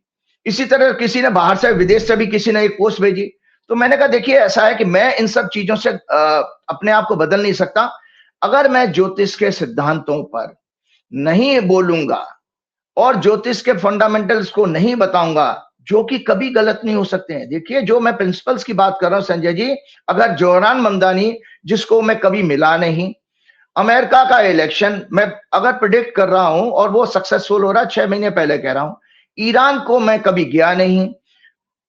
इसी तरह किसी ने बाहर से, विदेश से भी किसी ने एक पोस्ट भेजी। तो मैंने कहा देखिए ऐसा है कि मैं इन सब चीजों से अपने आप को बदल नहीं सकता। अगर मैं ज्योतिष के सिद्धांतों पर नहीं बोलूंगा और ज्योतिष के फंडामेंटल्स को नहीं बताऊंगा, जो कि कभी गलत नहीं हो सकते हैं। देखिए जो मैं प्रिंसिपल्स की बात कर रहा हूं संजय जी, अगर जोहरान ममदानी, जिसको मैं कभी मिला नहीं, अमेरिका का इलेक्शन मैं अगर प्रिडिक्ट कर रहा हूं और वो सक्सेसफुल हो रहा है, 6 महीने पहले कह रहा हूं, ईरान को मैं कभी गया नहीं,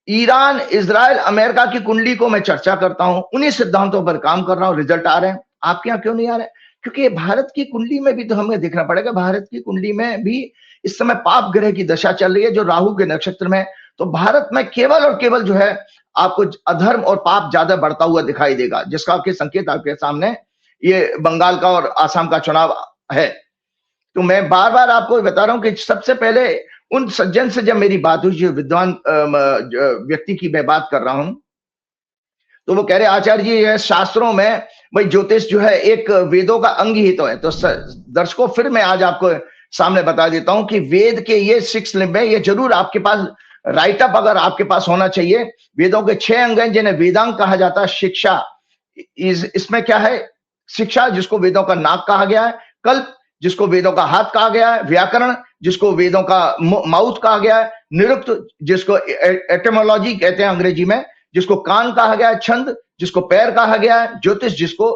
ईरान, इजराइल, अमेरिका की कुंडली को मैं चर्चा करता हूं, उन्हीं सिद्धांतों पर काम कर रहा हूं, रिजल्ट आ रहे हैं। आपके यहां क्यों नहीं आ रहे? क्योंकि भारत की कुंडली में भी तो हमें देखना पड़ेगा। भारत की कुंडली में भी इस समय पाप ग्रह की दशा चल रही है, जो राहु के नक्षत्र में। तो भारत में केवल और केवल जो है आपको अधर्म और पाप ज्यादा बढ़ता हुआ दिखाई देगा, जिसका आपके संकेत आपके सामने ये बंगाल का और आसाम का चुनाव है। तो मैं बार बार आपको बता रहा हूं कि सबसे पहले उन सज्जन से जब मेरी बात हुई, जो विद्वान व्यक्ति की मैं बात कर रहा हूं, तो वो कह रहे आचार्य जी ये शास्त्रों में भाई ज्योतिष जो है एक वेदों का अंग ही तो है। तो दर्शकों फिर मैं आज आपको सामने बता देता हूं कि वेद के ये 6 लिंब है, ये जरूर आपके पास राइटअप अगर आपके पास होना चाहिए। वेदों के 6 अंग हैं जिन्हें वेदांग कहा जाता है। शिक्षा, इसमें क्या है? शिक्षा जिसको वेदों का नाक कहा गया है, कल्प जिसको वेदों का हाथ कहा गया है, व्याकरण जिसको वेदों का माउथ कहा गया है, निरुक्त जिसको एटिमोलॉजी कहते हैं अंग्रेजी में, जिसको कान कहा गया है, छंद जिसको पैर कहा गया है, ज्योतिष जिसको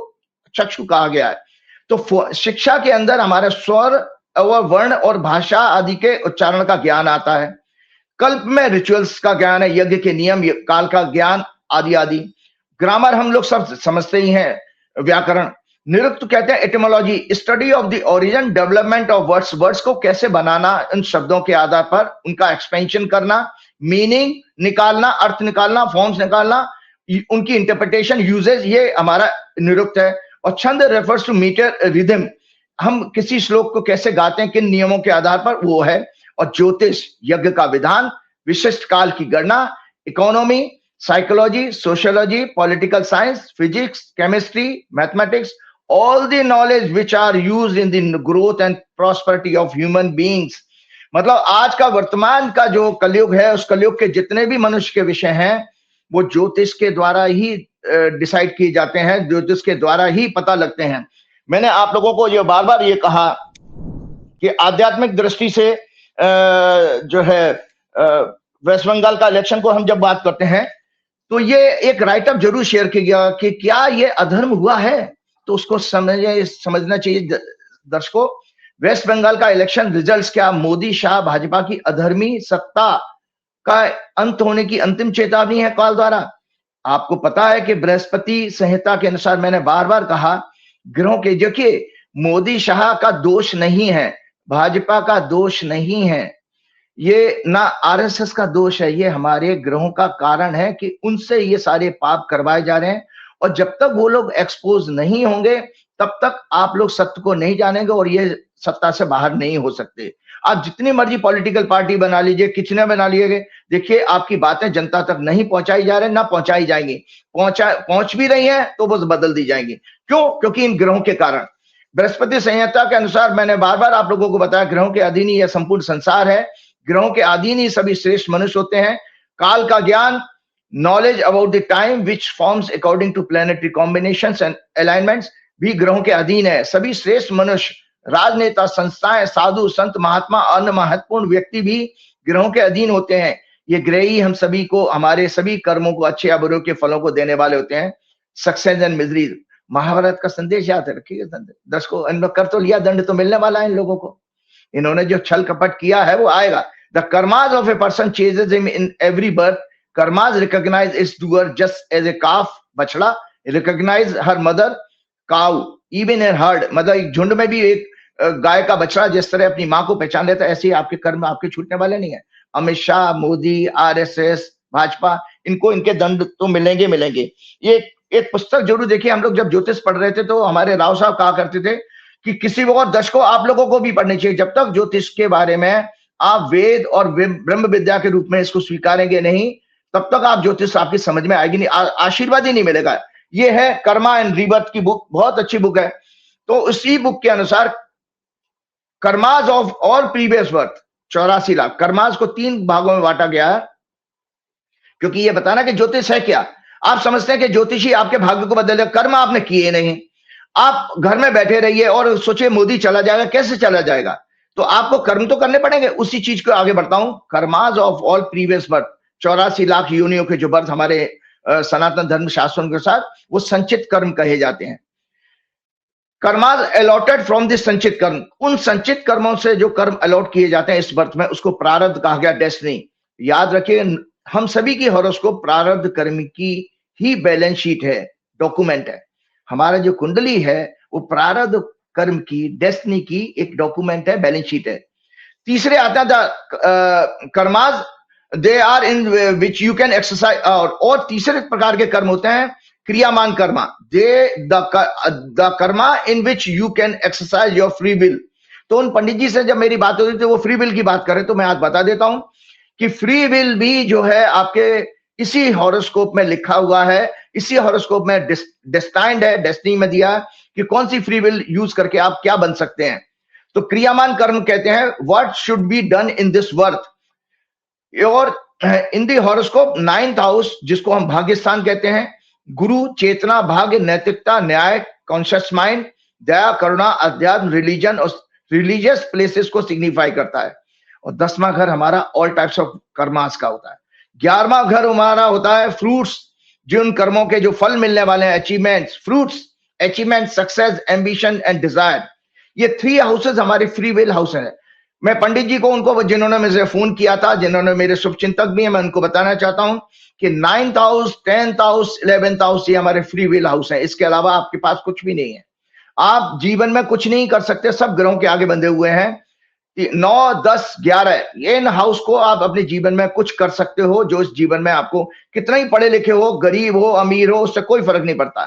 चक्षु कहा गया है। तो शिक्षा के अंदर हमारे स्वर और वर्ण और भाषा आदि के उच्चारण का ज्ञान आता है। कल्प में रिचुअल्स का ज्ञान है, यज्ञ के नियम, काल का ज्ञान आदि आदि। ग्रामर हम लोग सब समझते ही हैं, व्याकरण। निरुक्त कहते हैं etymology, study of the origin development of words, words को कैसे बनाना, इन शब्दों के आधार पर उनका एक्सपेंशन करना, मीनिंग निकालना, अर्थ निकालना, फॉर्म्स निकालना, उनकी इंटरप्रिटेशन, यूजेज, ये हमारा निरुक्त है। और छंद रेफर्स टू मीटर रिदम, हम किसी श्लोक को कैसे गाते हैं, किन नियमों के आधार पर, वो है। और ज्योतिष, यज्ञ का विधान, विशिष्ट काल की गणना, economy, psychology, sociology, political science, physics, chemistry, mathematics, all the knowledge which are used in the growth and prosperity of human beings। मतलब आज का वर्तमान का जो कलयुग है, उस कलयुग के जितने भी मनुष्य के विषय हैं वो ज्योतिष के द्वारा ही डिसाइड किए जाते हैं, ज्योतिष के द्वारा ही पता लगते हैं। मैंने आप लोगों को ये बार बार ये कहा कि आध्यात्मिक दृष्टि से जो है वेस्ट बंगाल का इलेक्शन को हम जब बात करते हैं तो ये एक राइटअप जरूर शेयर किया गया कि क्या ये अधर्म हुआ है, तो उसको समझना चाहिए दर्शकों। वेस्ट बंगाल का इलेक्शन रिजल्ट्स क्या मोदी शाह भाजपा की अधर्मी सत्ता का अंत होने की अंतिम चेतावनी है काल द्वारा। आपको पता है कि बृहस्पति संहिता के अनुसार, मैंने बार बार कहा, ग्रहों के, देखिए मोदी शाह का दोष नहीं है, भाजपा का दोष नहीं है, ये ना आरएसएस का दोष है, ये हमारे ग्रहों का कारण है कि उनसे ये सारे पाप करवाए जा रहे हैं। और जब तक वो लोग एक्सपोज नहीं होंगे तब तक आप लोग सत्य को नहीं जानेंगे और ये सत्ता से बाहर नहीं हो सकते। आप जितनी मर्जी पॉलिटिकल पार्टी बना लीजिए, किचने बना लीजिए, देखिए आपकी बातें जनता तक नहीं पहुंचाई जा रही, ना पहुंचाई जाएंगी, पहुंच भी रही हैं तो वो बदल दी जाएंगी। क्यों? क्योंकि इन ग्रहों के कारण। बृहस्पति संहिता के अनुसार मैंने बार बार आप लोगों को बताया, ग्रहों के अधीन ही यह संपूर्ण संसार है, ग्रहों के अधीन ही सभी श्रेष्ठ मनुष्य होते हैं। काल का ज्ञान, knowledge about the time which forms according to planetary combinations and alignments भी ग्रहों के अधीन है। सभी श्रेष्ठ मनुष्य, राजनेता, संस्थाएं, साधु, संत, महात्मा, अन्य महत्वपूर्ण व्यक्ति भी ग्रहों के अधीन होते हैं। ये ग्रह ही हम सभी को, हमारे सभी कर्मों को, अच्छे या बुरे के फलों को देने वाले होते हैं। सक्सेस एंड मिजरी, महाभारत का संदेश याद रखिएगा दर्शकों। इन कर तो लिया, दंड तो मिलने वाला है इन लोगों को। इन्होंने जो छल कपट किया है वो आएगा। The karmas of a person ceases him in every birth. Karmas recognize its doer just as a calf, बछड़ा recognize her mother cow even in herd। मतलब एक झुंड में भी एक गाय का बछड़ा जिस तरह अपनी माँ को पहचान लेता है, ऐसे ही आपके कर्म आपके छूटने वाले नहीं है। अमित शाह, मोदी, आरएसएस, भाजपा, इनको इनके दंड तो मिलेंगे। ये एक पुस्तक जरूर देखिए। हम लोग जब ज्योतिष पढ़ रहे थे तो हमारे राव साहब कहा करते थे कि किसी और दर्शकों, आप लोगों को भी पढ़नी चाहिए। जब तक ज्योतिष के बारे में आप वेद और ब्रह्म विद्या के रूप में इसको स्वीकारेंगे नहीं, तब तक आप ज्योतिष आपकी समझ में आएगी नहीं, आशीर्वाद ही नहीं मिलेगा। ये है कर्मा एंड रीबर्थ की बुक, बहुत अच्छी बुक है। तो उसी बुक के अनुसार karmas of all previous birth 84 lakh. Karmas को 3 भागों में बांटा गया है, क्योंकि ये बताना कि ज्योतिष है क्या। आप समझते हैं कि ज्योतिषी आपके भाग्य को बदल देगा, कर्म आपने किए नहीं। आप घर में बैठे रहिए और सोचिए मोदी चला जाएगा, कैसे चला जाएगा? तो आपको कर्म तो करने पड़ेंगे। उसी चीज को आगे बढ़ता हूं। Karmas of all previous birth, 84 lakh योनियों के जो बर्थ हमारे सनातन धर्म शास्त्रों के साथ, वो संचित कर्म कहे जाते हैं। कर्मास अलॉटेड फ्रॉम दिस संचित कर्म, उन संचित कर्मों से जो कर्म अलॉट किए जाते हैं इस बर्थ में, उसको प्रारब्ध कहा गया, डेस्टिनी। याद रखिए, हम सभी की हॉरोस्कोप प्रारब्ध कर्म की ही बैलेंस शीट है, डॉक्यूमेंट है। हमारा जो कुंडली है वो प्रारब्ध कर्म की, डेस्टिनी की एक डॉक्यूमेंट है, बैलेंस शीट है। तीसरे आता था karmas they are in which you can exercise, और तीसरे प्रकार के कर्म होते हैं क्रियामान karma, the karma in which you can exercise your free will. तो उन पंडित जी से जब मेरी बात होती थी वो फ्री विल की बात करें, तो मैं आज बता देता हूं कि फ्री विल भी जो है आपके इसी हॉरोस्कोप में लिखा हुआ है, इसी हॉरोस्कोप में डेस्टाइन्ड है, डेस्टिनी में दिया कि कौन सी फ्री विल यूज करके आप क्या बन सकते हैं। तो क्रियामान कर्म कहते हैं what should be done in this worth. और इन दी हॉरोस्कोप 9th हाउस, जिसको हम भाग्य स्थान कहते हैं, गुरु, चेतना, भाग्य, नैतिकता, न्याय, कॉन्शियस माइंड, दया, करुणा, अध्यात्म, रिलीजन और रिलीजियस प्लेसेस को सिग्निफाई करता है। और 10वां घर हमारा ऑल टाइप्स ऑफ कर्मास का होता है। 11वां घर हमारा होता है फ्रूट्स, जिन कर्मों के जो फल मिलने वाले हैं, achievements, fruits, achievement, success, ambition and desire. ये 3 हाउसेस हमारे फ्री विल हाउस है। मैं पंडित जी को, उनको जिन्होंने मुझे फोन किया था, जिन्होंने मेरे शुभचिंतक भी हैं, मैं उनको बताना चाहता हूं कि 9th house, 10th house, 11th house ये हमारे फ्री विल हाउस है। इसके अलावा आपके पास कुछ भी नहीं है। आप जीवन में कुछ नहीं कर सकते, सब ग्रहों के आगे बंधे हुए हैं। 9, 10, 11 इन हाउस को आप अपने जीवन में कुछ कर सकते हो, जो इस जीवन में आपको कितना ही पढ़े लिखे हो, गरीब हो, अमीर हो, उससे कोई फर्क नहीं पड़ता।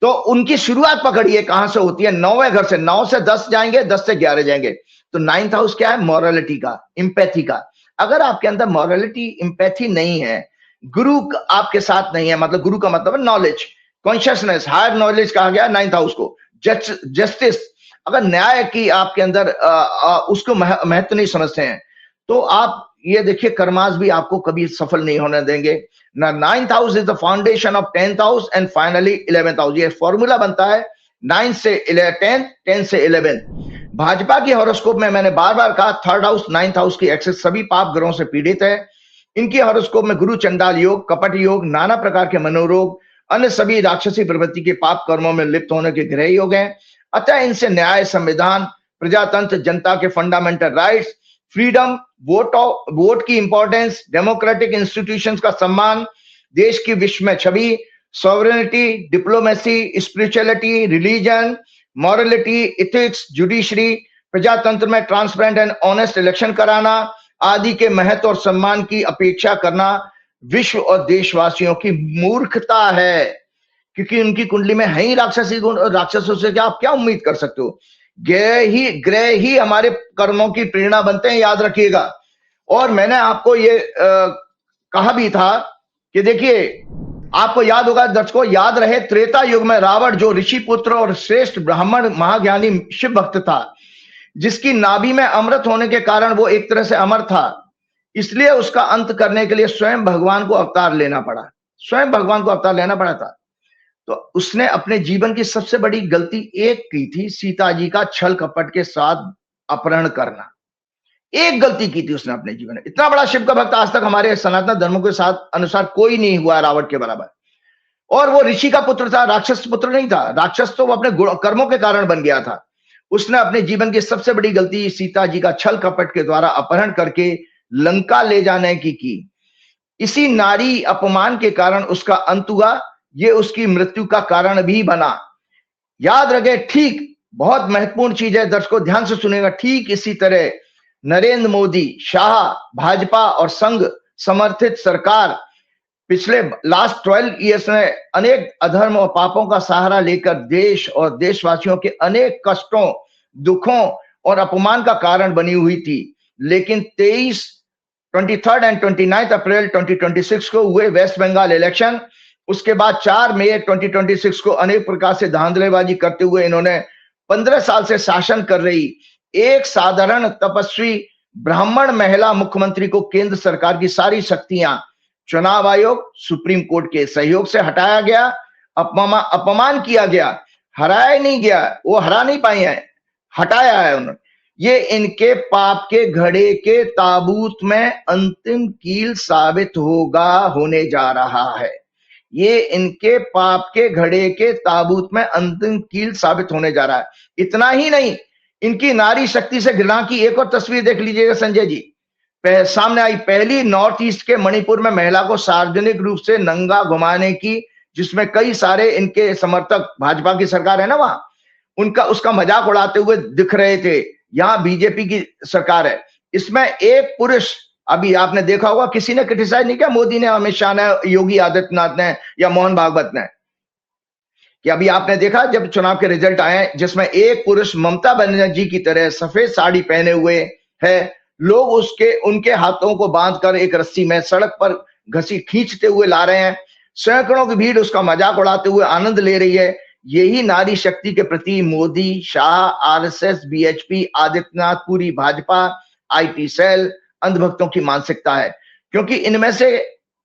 तो उनकी शुरुआत पकड़िए कहां से होती है, 9वें घर से। 9 से 10 जाएंगे, 10 से 11 जाएंगे। तो 9th हाउस क्या है? मॉरलिटी का, इंपैथी का। अगर आपके अंदर मॉरलिटी, इंपैथी नहीं है, गुरु आपके साथ नहीं है, मतलब गुरु का मतलब है नॉलेज, कॉन्शियसनेस, हायर नॉलेज कहा गया 9th हाउस को। जस्टिस, अगर न्याय की आपके अंदर उसको महत्व नहीं समझते हैं, तो आप ये देखिए कर्मास भी आपको कभी सफल नहीं होने देंगे ना। 9th house is the foundation of 10th house and finally 11th house. ये फॉर्मूला बनता है 9 से 10, 10 से 11। भाजपा की हॉरोस्कोप में मैंने बार बार कहा, 3rd हाउस, 9th हाउस की एक्सेस सभी पाप ग्रहों से पीड़ित है। इनकी हॉरोस्कोप में गुरु चंडाल योग, कपट योग, नाना प्रकार के मनोरोग, अन्य सभी राक्षसी प्रवृत्ति के पाप कर्मों में लिप्त होने के ग्रह योग हैं। अतः इनसे न्याय, संविधान, प्रजातंत्र, जनता के फंडामेंटल राइट्स, फ्रीडम, वोट की इंपॉर्टेंस, डेमोक्रेटिक इंस्टीट्यूशंस का सम्मान, देश की विश्व में छवि, sovereignty, diplomacy, spirituality, religion, morality, ethics, judiciary, प्रजातंत्र में ट्रांसपेरेंट एंड ऑनेस्ट इलेक्शन कराना आदि के महत्व और सम्मान की अपेक्षा करना विश्व और देशवासियों की मूर्खता है, क्योंकि उनकी कुंडली में है ही राक्षसी गुण, और राक्षसों से क्या आप क्या उम्मीद कर सकते हो? ग्रह ही हमारे कर्मों की प्रेरणा बनते हैं, याद रखिएगा। और मैंने आपको ये कहा भी था कि देखिए, आपको याद होगा, दर्शकों याद रहे, त्रेता युग में रावण जो ऋषि पुत्र और श्रेष्ठ ब्राह्मण महाज्ञानी शिव भक्त था, जिसकी नाभि में अमृत होने के कारण वो एक तरह से अमर था, इसलिए उसका अंत करने के लिए स्वयं भगवान को अवतार लेना पड़ा, स्वयं भगवान को अवतार लेना पड़ा था। तो उसने अपने जीवन की सबसे बड़ी गलती एक की थी, सीता जी का छल कपट के साथ अपहरण करना। एक गलती की थी उसने अपने जीवन में। इतना बड़ा शिव का भक्त आज तक हमारे सनातन धर्म के साथ अनुसार कोई नहीं हुआ रावण के बराबर। और वो ऋषि का पुत्र था, राक्षस पुत्र नहीं था। राक्षस तो वो अपने कर्मों के कारण बन गया था। उसने अपने जीवन की सबसे बड़ी गलती सीता जी का छल कपट के द्वारा अपहरण करके लंका ले जाने की। इसी नारी अपमान के कारण उसका अंत हुआ, ये उसकी मृत्यु का कारण भी बना। याद रखे, ठीक, बहुत महत्वपूर्ण चीज है दर्शकों, ध्यान से सुनेगा। ठीक इसी तरह नरेंद्र मोदी, शाह, भाजपा और संघ समर्थित सरकार पिछले लास्ट 12 ईयर्स में अनेक अधर्म और पापों का सहारा लेकर देश और देशवासियों के अनेक कष्टों, दुखों और अपमान का कारण बनी हुई थी। लेकिन 23 एंड 29 अप्रैल 2026 को हुए वेस्ट बंगाल इलेक्शन, उसके बाद 4 मई 2026 को अनेक प्रकार से धांधलेबाजी करते हुए इन्होंने 15 साल से शासन कर रही एक साधारण तपस्वी ब्राह्मण महिला मुख्यमंत्री को केंद्र सरकार की सारी शक्तियां, चुनाव आयोग, सुप्रीम कोर्ट के सहयोग से हटाया गया, अपमान किया गया, हराया नहीं गया, वो हरा नहीं पाए हैं, हटाया है उन्होंने। ये इनके पाप के घड़े के ताबूत में अंतिम कील साबित होने जा रहा है। ये इनके पाप के घड़े के ताबूत में अंतिम कील साबित होने जा रहा है। इतना ही नहीं, इनकी नारी शक्ति से घृणा की एक और तस्वीर देख लीजिएगा संजय जी, सामने आई। पहली नॉर्थ ईस्ट के मणिपुर में महिला को सार्वजनिक रूप से नंगा घुमाने की, जिसमें कई सारे इनके समर्थक, भाजपा की सरकार है ना वहां, उसका मजाक उड़ाते हुए दिख रहे थे। यहाँ बीजेपी की सरकार है, इसमें एक पुरुष, अभी आपने देखा होगा, किसी ने क्रिटिसाइज नहीं किया, मोदी ने, अमित शाह ने, योगी आदित्यनाथ ने या मोहन भागवत ने, कि अभी आपने देखा जब चुनाव के रिजल्ट आए, जिसमें एक पुरुष ममता बनर्जी की तरह सफेद साड़ी पहने हुए है, लोग उनके हाथों को बांधकर एक रस्सी में सड़क पर घसी खींचते हुए ला रहे हैं। सैकड़ों की भीड़ उसका मजाक उड़ाते हुए आनंद ले रही है। यही नारी शक्ति के प्रति मोदी, शाह, आरएसएस, बीएचपी, आदित्यनाथ, पूरी भाजपा, आईटी सेल, अंधभक्तों की मानसिकता है। क्योंकि इनमें से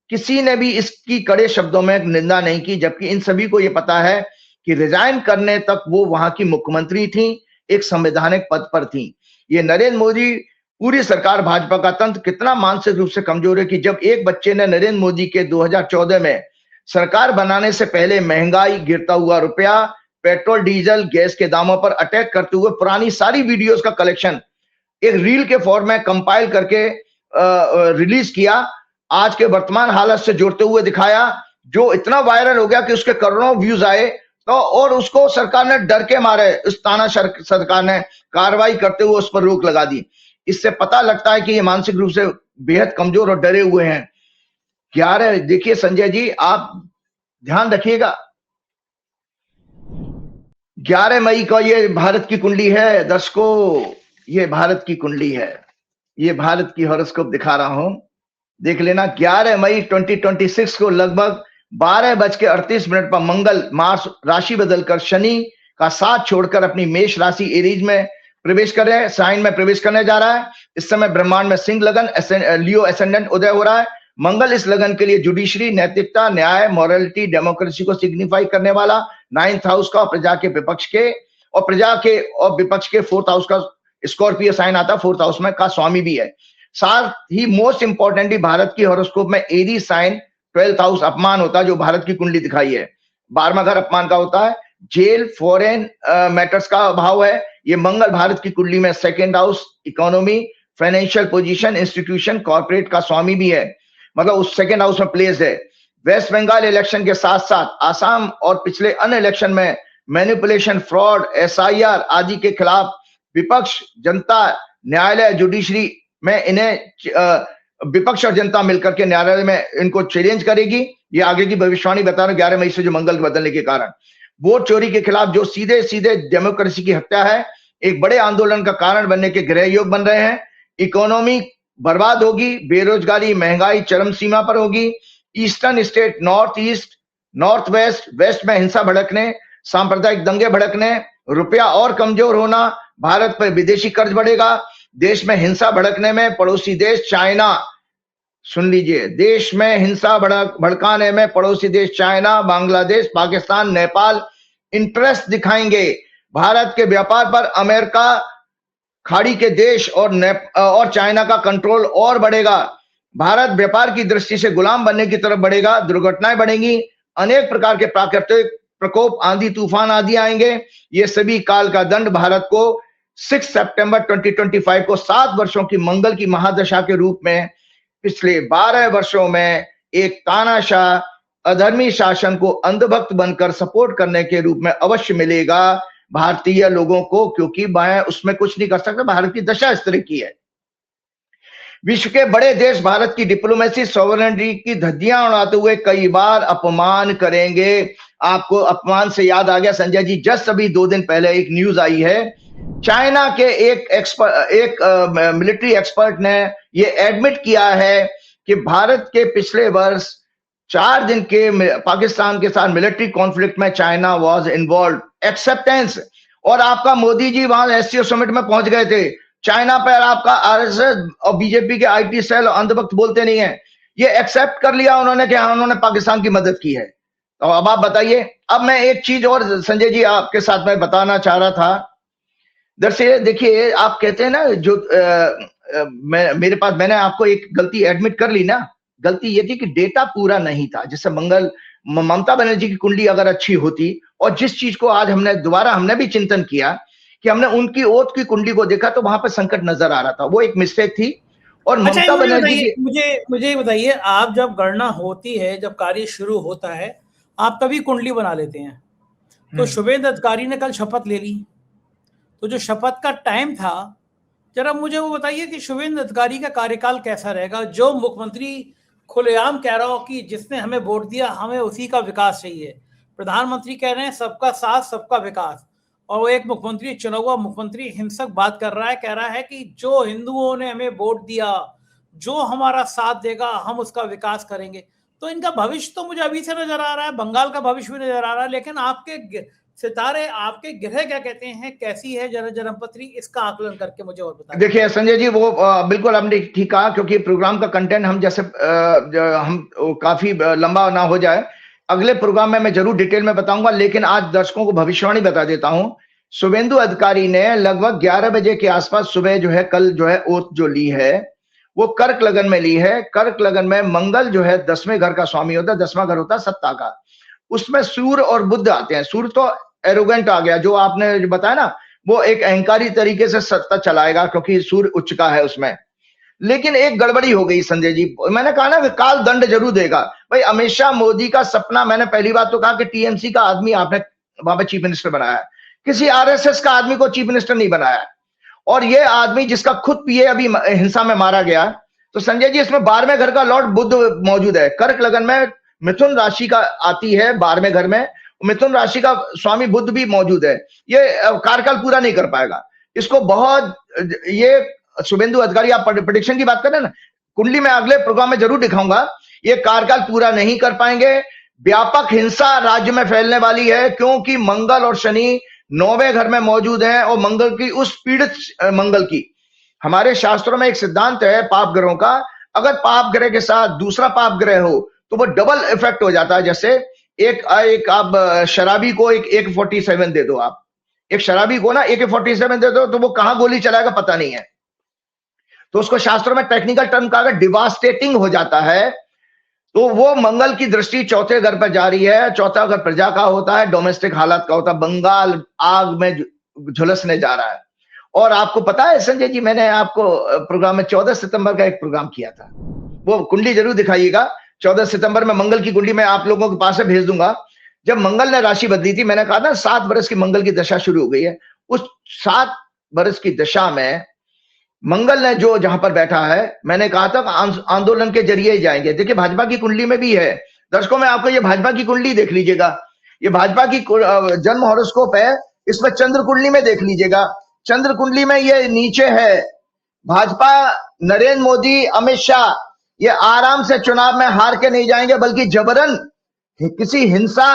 किसी ने भी इसकी कड़े शब्दों में निंदा नहीं की, जबकि इन सभी को यह पता है कि रिजाइन करने तक वो वहां की मुख्यमंत्री थी, एक संवैधानिक पद पर थी। ये नरेंद्र मोदी, पूरी सरकार, भाजपा का तंत्र कितना मानसिक रूप से कमजोर है कि जब एक बच्चे ने नरेंद्र मोदी के 2014 में सरकार बनाने से पहले महंगाई, गिरता हुआ रुपया, पेट्रोल, डीजल, गैस के दामों पर अटैक करते हुए पुरानी सारी वीडियोस का कलेक्शन एक रील के फॉर्म में कंपाइल करके रिलीज किया, आज के वर्तमान हालत से जोड़ते हुए दिखाया, जो इतना वायरल हो गया कि उसके करोड़ों व्यूज आए। तो और उसको सरकार ने डर के मारे, उस ताना सरकार ने कार्रवाई करते हुए उस पर रोक लगा दी। इससे पता लगता है कि ये मानसिक रूप से बेहद कमजोर और डरे हुए हैं। क्या है, देखिए संजय जी, आप ध्यान रखिएगा, 11 मई को ये भारत की कुंडली है दर्शकों, ये भारत की कुंडली है, ये भारत की हॉरोस्कोप दिखा रहा हूं, देख लेना। 11 मई 2026 को लगभग 12:38 पर मंगल मार्स राशि बदलकर शनि का साथ छोड़कर अपनी मेष राशि एरीज में प्रवेश कर रहे हैं, साइन में प्रवेश करने जा रहा है। इस समय ब्रह्मांड में सिंह लगन लियो एसेंडेंट उदय हो रहा है। मंगल इस लगन के लिए जुडिशरी, नैतिकता, न्याय, मॉरलिटी, डेमोक्रेसी को सिग्निफाई करने वाला 9th हाउस का, प्रजा के विपक्ष के और विपक्ष के 4th हाउस का स्कॉर्पियो साइन आता है, 4th हाउस में का स्वामी भी है। साथ ही मोस्ट इंपॉर्टेंटली भारत की हॉरोस्कोप में एरी साइन 12th हाउस अपमान होता है, जो भारत की कुंडली दिखाई है। 12वां घर अपमान का होता है। जेल, फॉरेन मैटर्स का भाव है। ये मंगल भारत की कुंडली में 2nd house, economy, financial position, institution, corporate का स्वामी भी है, मतलब उस 2nd हाउस में प्लेस है। वेस्ट बंगाल इलेक्शन के साथ साथ आसाम और पिछले अन्य इलेक्शन में मैनिपुलेशन, फ्रॉड, SIR आदि के खिलाफ विपक्ष, जनता, न्यायालय, जुडिशरी में इन्हें विपक्ष और जनता मिलकर के न्यायालय में इनको चैलेंज करेगी। ये आगे की भविष्यवाणी बता रहा हूं, 11 मई से जो मंगल बदलने के कारण वोट चोरी के खिलाफ जो सीधे सीधे डेमोक्रेसी की हत्या है, एक बड़े आंदोलन का कारण बनने के ग्रह योग बन रहे हैं। इकोनॉमी बर्बाद होगी, बेरोजगारी, महंगाई चरम सीमा पर होगी। Eastern state, north east, north west, west में हिंसा भड़कने, सांप्रदायिक दंगे भड़कने, रुपया और कमजोर होना, भारत पर विदेशी कर्ज बढ़ेगा। देश में हिंसा भड़कने में पड़ोसी देश चाइना, सुन लीजिए, देश में हिंसा भड़काने में पड़ोसी देश चाइना, बांग्लादेश, पाकिस्तान, नेपाल इंटरेस्ट दिखाएंगे। भारत के व्यापार पर अमेरिका, खाड़ी के देश और चाइना का कंट्रोल और बढ़ेगा। भारत व्यापार की दृष्टि से गुलाम बनने की तरफ बढ़ेगा। दुर्घटनाएं बढ़ेंगी, अनेक प्रकार के प्राकृतिक प्रकोप, आंधी तूफान आदि आएंगे। ये सभी काल का दंड भारत को 6 सितंबर 2025 को 7 वर्षों की मंगल की महादशा के रूप में पिछले 12 वर्षों में एक तानाशाह अधर्मी शासन को अंधभक्त बनकर सपोर्ट करने के रूप में अवश्य मिलेगा भारतीय लोगों को, क्योंकि मैं उसमें कुछ नहीं कर सकता। भारत की दशा इस तरह की है। विश्व के बड़े देश भारत की डिप्लोमेसी, सॉवरेनिटी की धज्जियां उड़ाते हुए कई बार अपमान करेंगे। आपको अपमान से याद आ गया संजय जी, जस्ट अभी 2 दिन पहले एक न्यूज आई है, चाइना के एक मिलिट्री एक्सपर्ट ने ये एडमिट किया है कि भारत के पिछले वर्ष 4 दिन के पाकिस्तान के साथ मिलिट्री कॉन्फ्लिक्ट में चाइना वाज इन्वॉल्व। एक्सेप्टेंस, और आपका मोदी जी वहां एससीओ समिट में पहुंच गए थे। चाइना पर आपका आरएसएस और बीजेपी के आईटी सेल अंधभक्त बोलते नहीं है, ये एक्सेप्ट कर लिया उन्होंने कि उन्होंने पाकिस्तान की मदद की है। तो अब आप बताइए। अब मैं एक चीज और संजय जी आपके साथ में बताना चाह रहा था। दरअसल देखिए, आप कहते हैं ना जो मेरे पास, मैंने आपको एक गलती एडमिट कर ली ना। गलती ये थी कि डेटा पूरा नहीं था। जैसे ममता बनर्जी की कुंडली अगर अच्छी होती, और जिस चीज को आज हमने भी चिंतन किया कि हमने उनकी ओथ की कुंडली को देखा, तो वहां पर संकट नजर आ रहा था, वो एक मिस्टेक थी। और ममता बनर्जी, मुझे बताइए, आप जब गणना होती है, जब कार्य शुरू होता है, आप तभी कुंडली बना लेते हैं। तो शुभेंद्र अधिकारी ने कल शपथ ले ली, तो जो शपथ का टाइम था, जरा मुझे वो बताइए कि शुभेंद्र अधिकारी का कार्यकाल कैसा रहेगा। जो मुख्यमंत्री खुलेआम कह रहा हो कि जिसने हमें वोट दिया, हमें उसी का विकास चाहिए। प्रधानमंत्री कह रहे हैं सबका साथ सबका विकास, और वो एक मुख्यमंत्री, चुना हुआ मुख्यमंत्री हिंसक बात कर रहा है, कह रहा है कि जो हिंदुओं ने हमें वोट दिया, जो हमारा साथ देगा, हम उसका विकास करेंगे। तो इनका भविष्य तो मुझे अभी से नजर आ रहा है, बंगाल का भविष्य भी नजर आ रहा है, लेकिन आपके सितारे, आपके ग्रह क्या कहते हैं, कैसी है जन्मपत्री, इसका आकलन करके मुझे और बताइए। देखिए संजय जी, वो बिल्कुल आपने ठीक कहा, क्योंकि प्रोग्राम का कंटेंट हम जैसे हम काफी लंबा ना हो जाए, अगले प्रोग्राम में मैं जरूर डिटेल में बताऊंगा, लेकिन आज दर्शकों को भविष्यवाणी बता देता हूं। शुभेंदु अधिकारी ने लगभग 11 बजे के आसपास सुबह जो है, कल जो है ओथ जो ली है, वो कर्क लगन में ली है। कर्क लगन में मंगल जो है 10वें घर का स्वामी होता है, 10वां घर होता है सत्ता का। उसमें सूर्य और बुध आते हैं। सूर्य तो एरोगेंट आ गया, जो आपने बताया ना, वो एक अहंकारी तरीके से सत्ता चलाएगा क्योंकि सूर्य उच्च का है उसमें। लेकिन एक गड़बड़ी हो गई संजय जी, मैंने कहा ना कि काल दंड जरूर देगा। भाई अमित शाह मोदी का सपना, मैंने पहली बात तो कहा कि टीएमसी का आदमी आपने वहां पे चीफ मिनिस्टर बनाया, किसी आरएसएस का आदमी को चीफ मिनिस्टर नहीं बनाया। और ये आदमी जिसका खुद पीए अभी हिंसा में मारा गया, तो संजय जी इसमें 12वें घर का लॉर्ड बुध मौजूद है। कर्क लगन में मिथुन राशि का आती है 12वें घर में, मिथुन राशि का स्वामी बुध भी मौजूद है। ये कार्यकाल पूरा नहीं कर पाएगा। इसको बहुत, ये शुभेंदु अधिकारी आप प्रेडिक्शन की बात कर रहे हैं ना, कुंडली में अगले प्रोग्राम में जरूर दिखाऊंगा, ये कार्यकाल पूरा नहीं कर पाएंगे। व्यापक हिंसा राज्य में फैलने वाली है क्योंकि मंगल और शनि 9वें घर में मौजूद हैं और मंगल की उस पीड़ित मंगल की, हमारे शास्त्रों में एक सिद्धांत है पाप ग्रहों का, अगर पाप ग्रह के साथ दूसरा पाप ग्रह हो तो वो डबल इफेक्ट हो जाता है। जैसे एक आप शराबी को एक AK-47 दे दो, आप एक शराबी को ना AK-47 दे दो तो वो कहां गोली चलाएगा पता नहीं है, तो उसको शास्त्रों में टेक्निकल टर्म कहा गया डिवास्टेटिंग हो जाता है। तो वो मंगल की दृष्टि चौथे घर पर जा रही है, चौथा घर प्रजा का होता है, डोमेस्टिक हालात का होता है, बंगाल आग में झुलसने जा रहा है। और आपको पता है संजय जी, मैंने आपको प्रोग्राम में 14 सितंबर का एक प्रोग्राम किया था, वो कुंडली जरूर दिखाइएगा। 14 सितंबर में मंगल की कुंडली मैं आप लोगों के पास से भेज दूंगा। जब मंगल ने राशि बदली थी, मैंने कहा था 7 वर्ष की मंगल की दशा शुरू हो गई है, उस 7 वर्ष की दशा में मंगल ने जो जहां पर बैठा है, मैंने कहा था आंदोलन के जरिए ही जाएंगे। देखिए भाजपा की कुंडली में भी है, दर्शकों में आपको ये भाजपा की कुंडली देख लीजिएगा, ये भाजपा की जन्म हॉरोस्कोप है, इसमें चंद्र कुंडली में देख लीजिएगा। चंद्र कुंडली में ये नीचे है, भाजपा नरेंद्र मोदी अमित शाह ये आराम से चुनाव में हार के नहीं जाएंगे, बल्कि जबरन किसी हिंसा